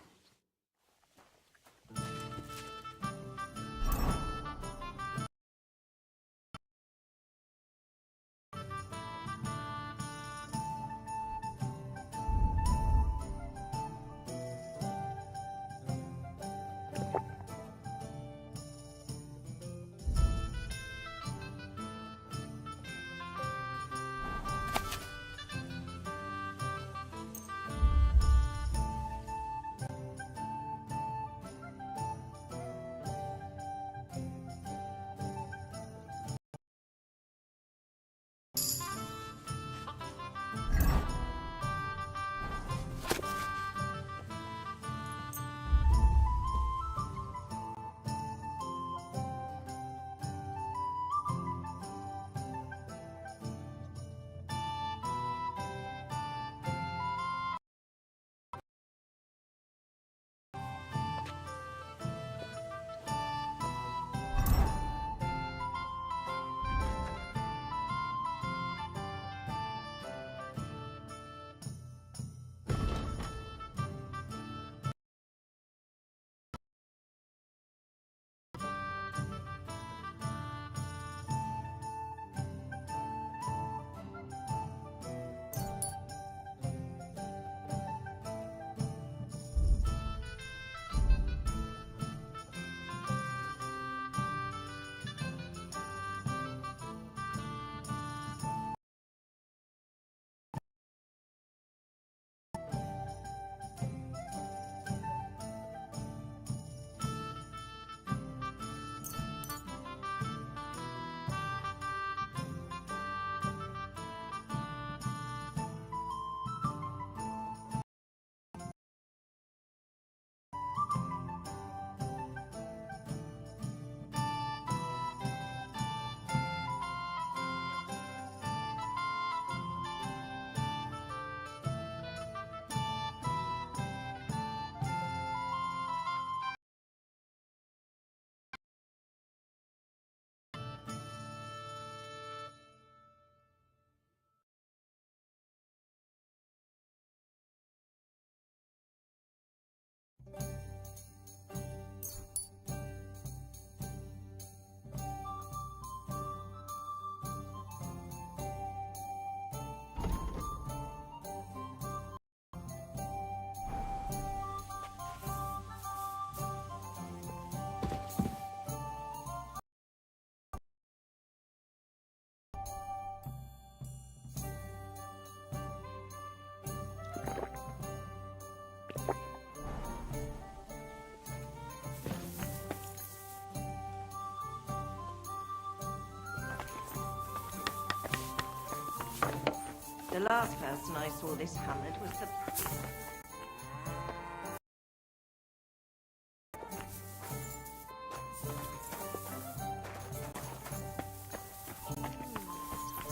The last person I saw this hammered was the...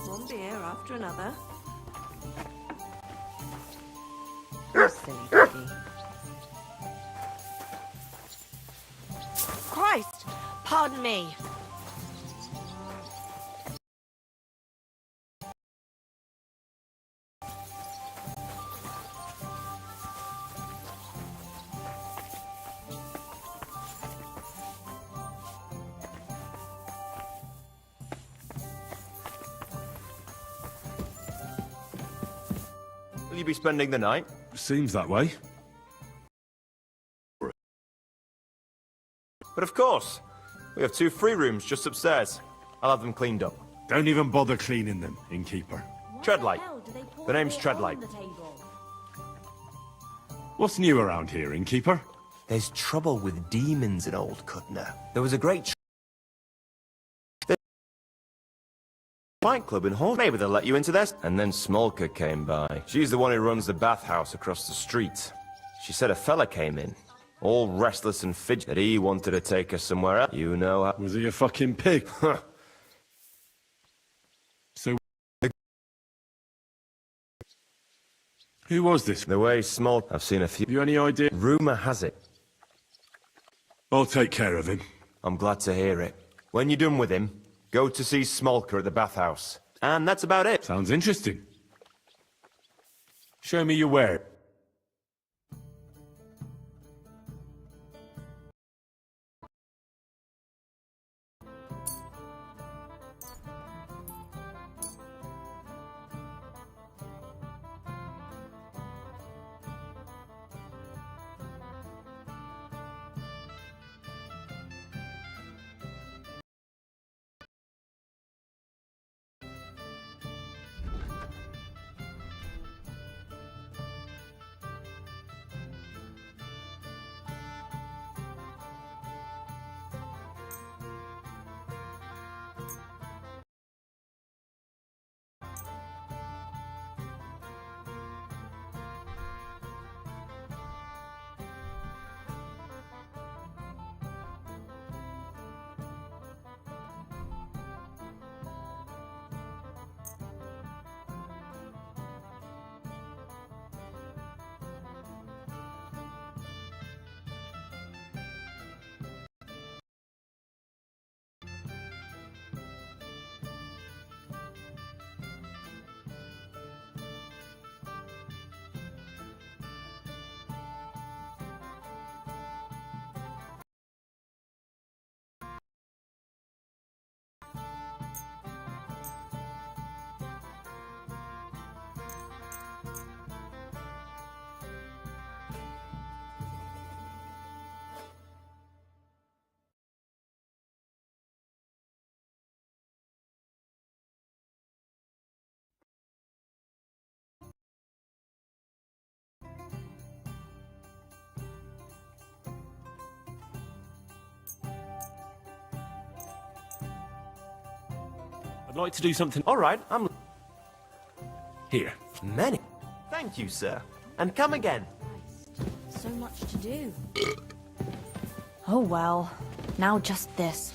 One beer after another. You silly piggy. Christ! Pardon me. Will you be spending the night? Seems that way. But of course. We have 2 free rooms just upstairs. I'll have them cleaned up. Don't even bother cleaning them, innkeeper. Treadlight. The name's Treadlight. What's new around here, innkeeper? There's trouble with demons in Old Cutner. There was a great fight club in Hall. Maybe they'll let you into this. And then Smolka came by. She's the one who runs the bathhouse across the street. She said a fella came in, all restless and fidgety, that he wanted to take her somewhere else. You know how... Was he a fucking pig? Huh. So... Who was this? The way Smolka... I've seen a few... Have you any idea? Rumour has it. I'll take care of him. I'm glad to hear it. When you're done with him, go to see Smolka at the bathhouse. And that's about it. Sounds interesting. Show me your ware. I'd like to do something... All right, I'm... Here. Many. Thank you, sir. And come again. So much to do. Oh well. Now just this.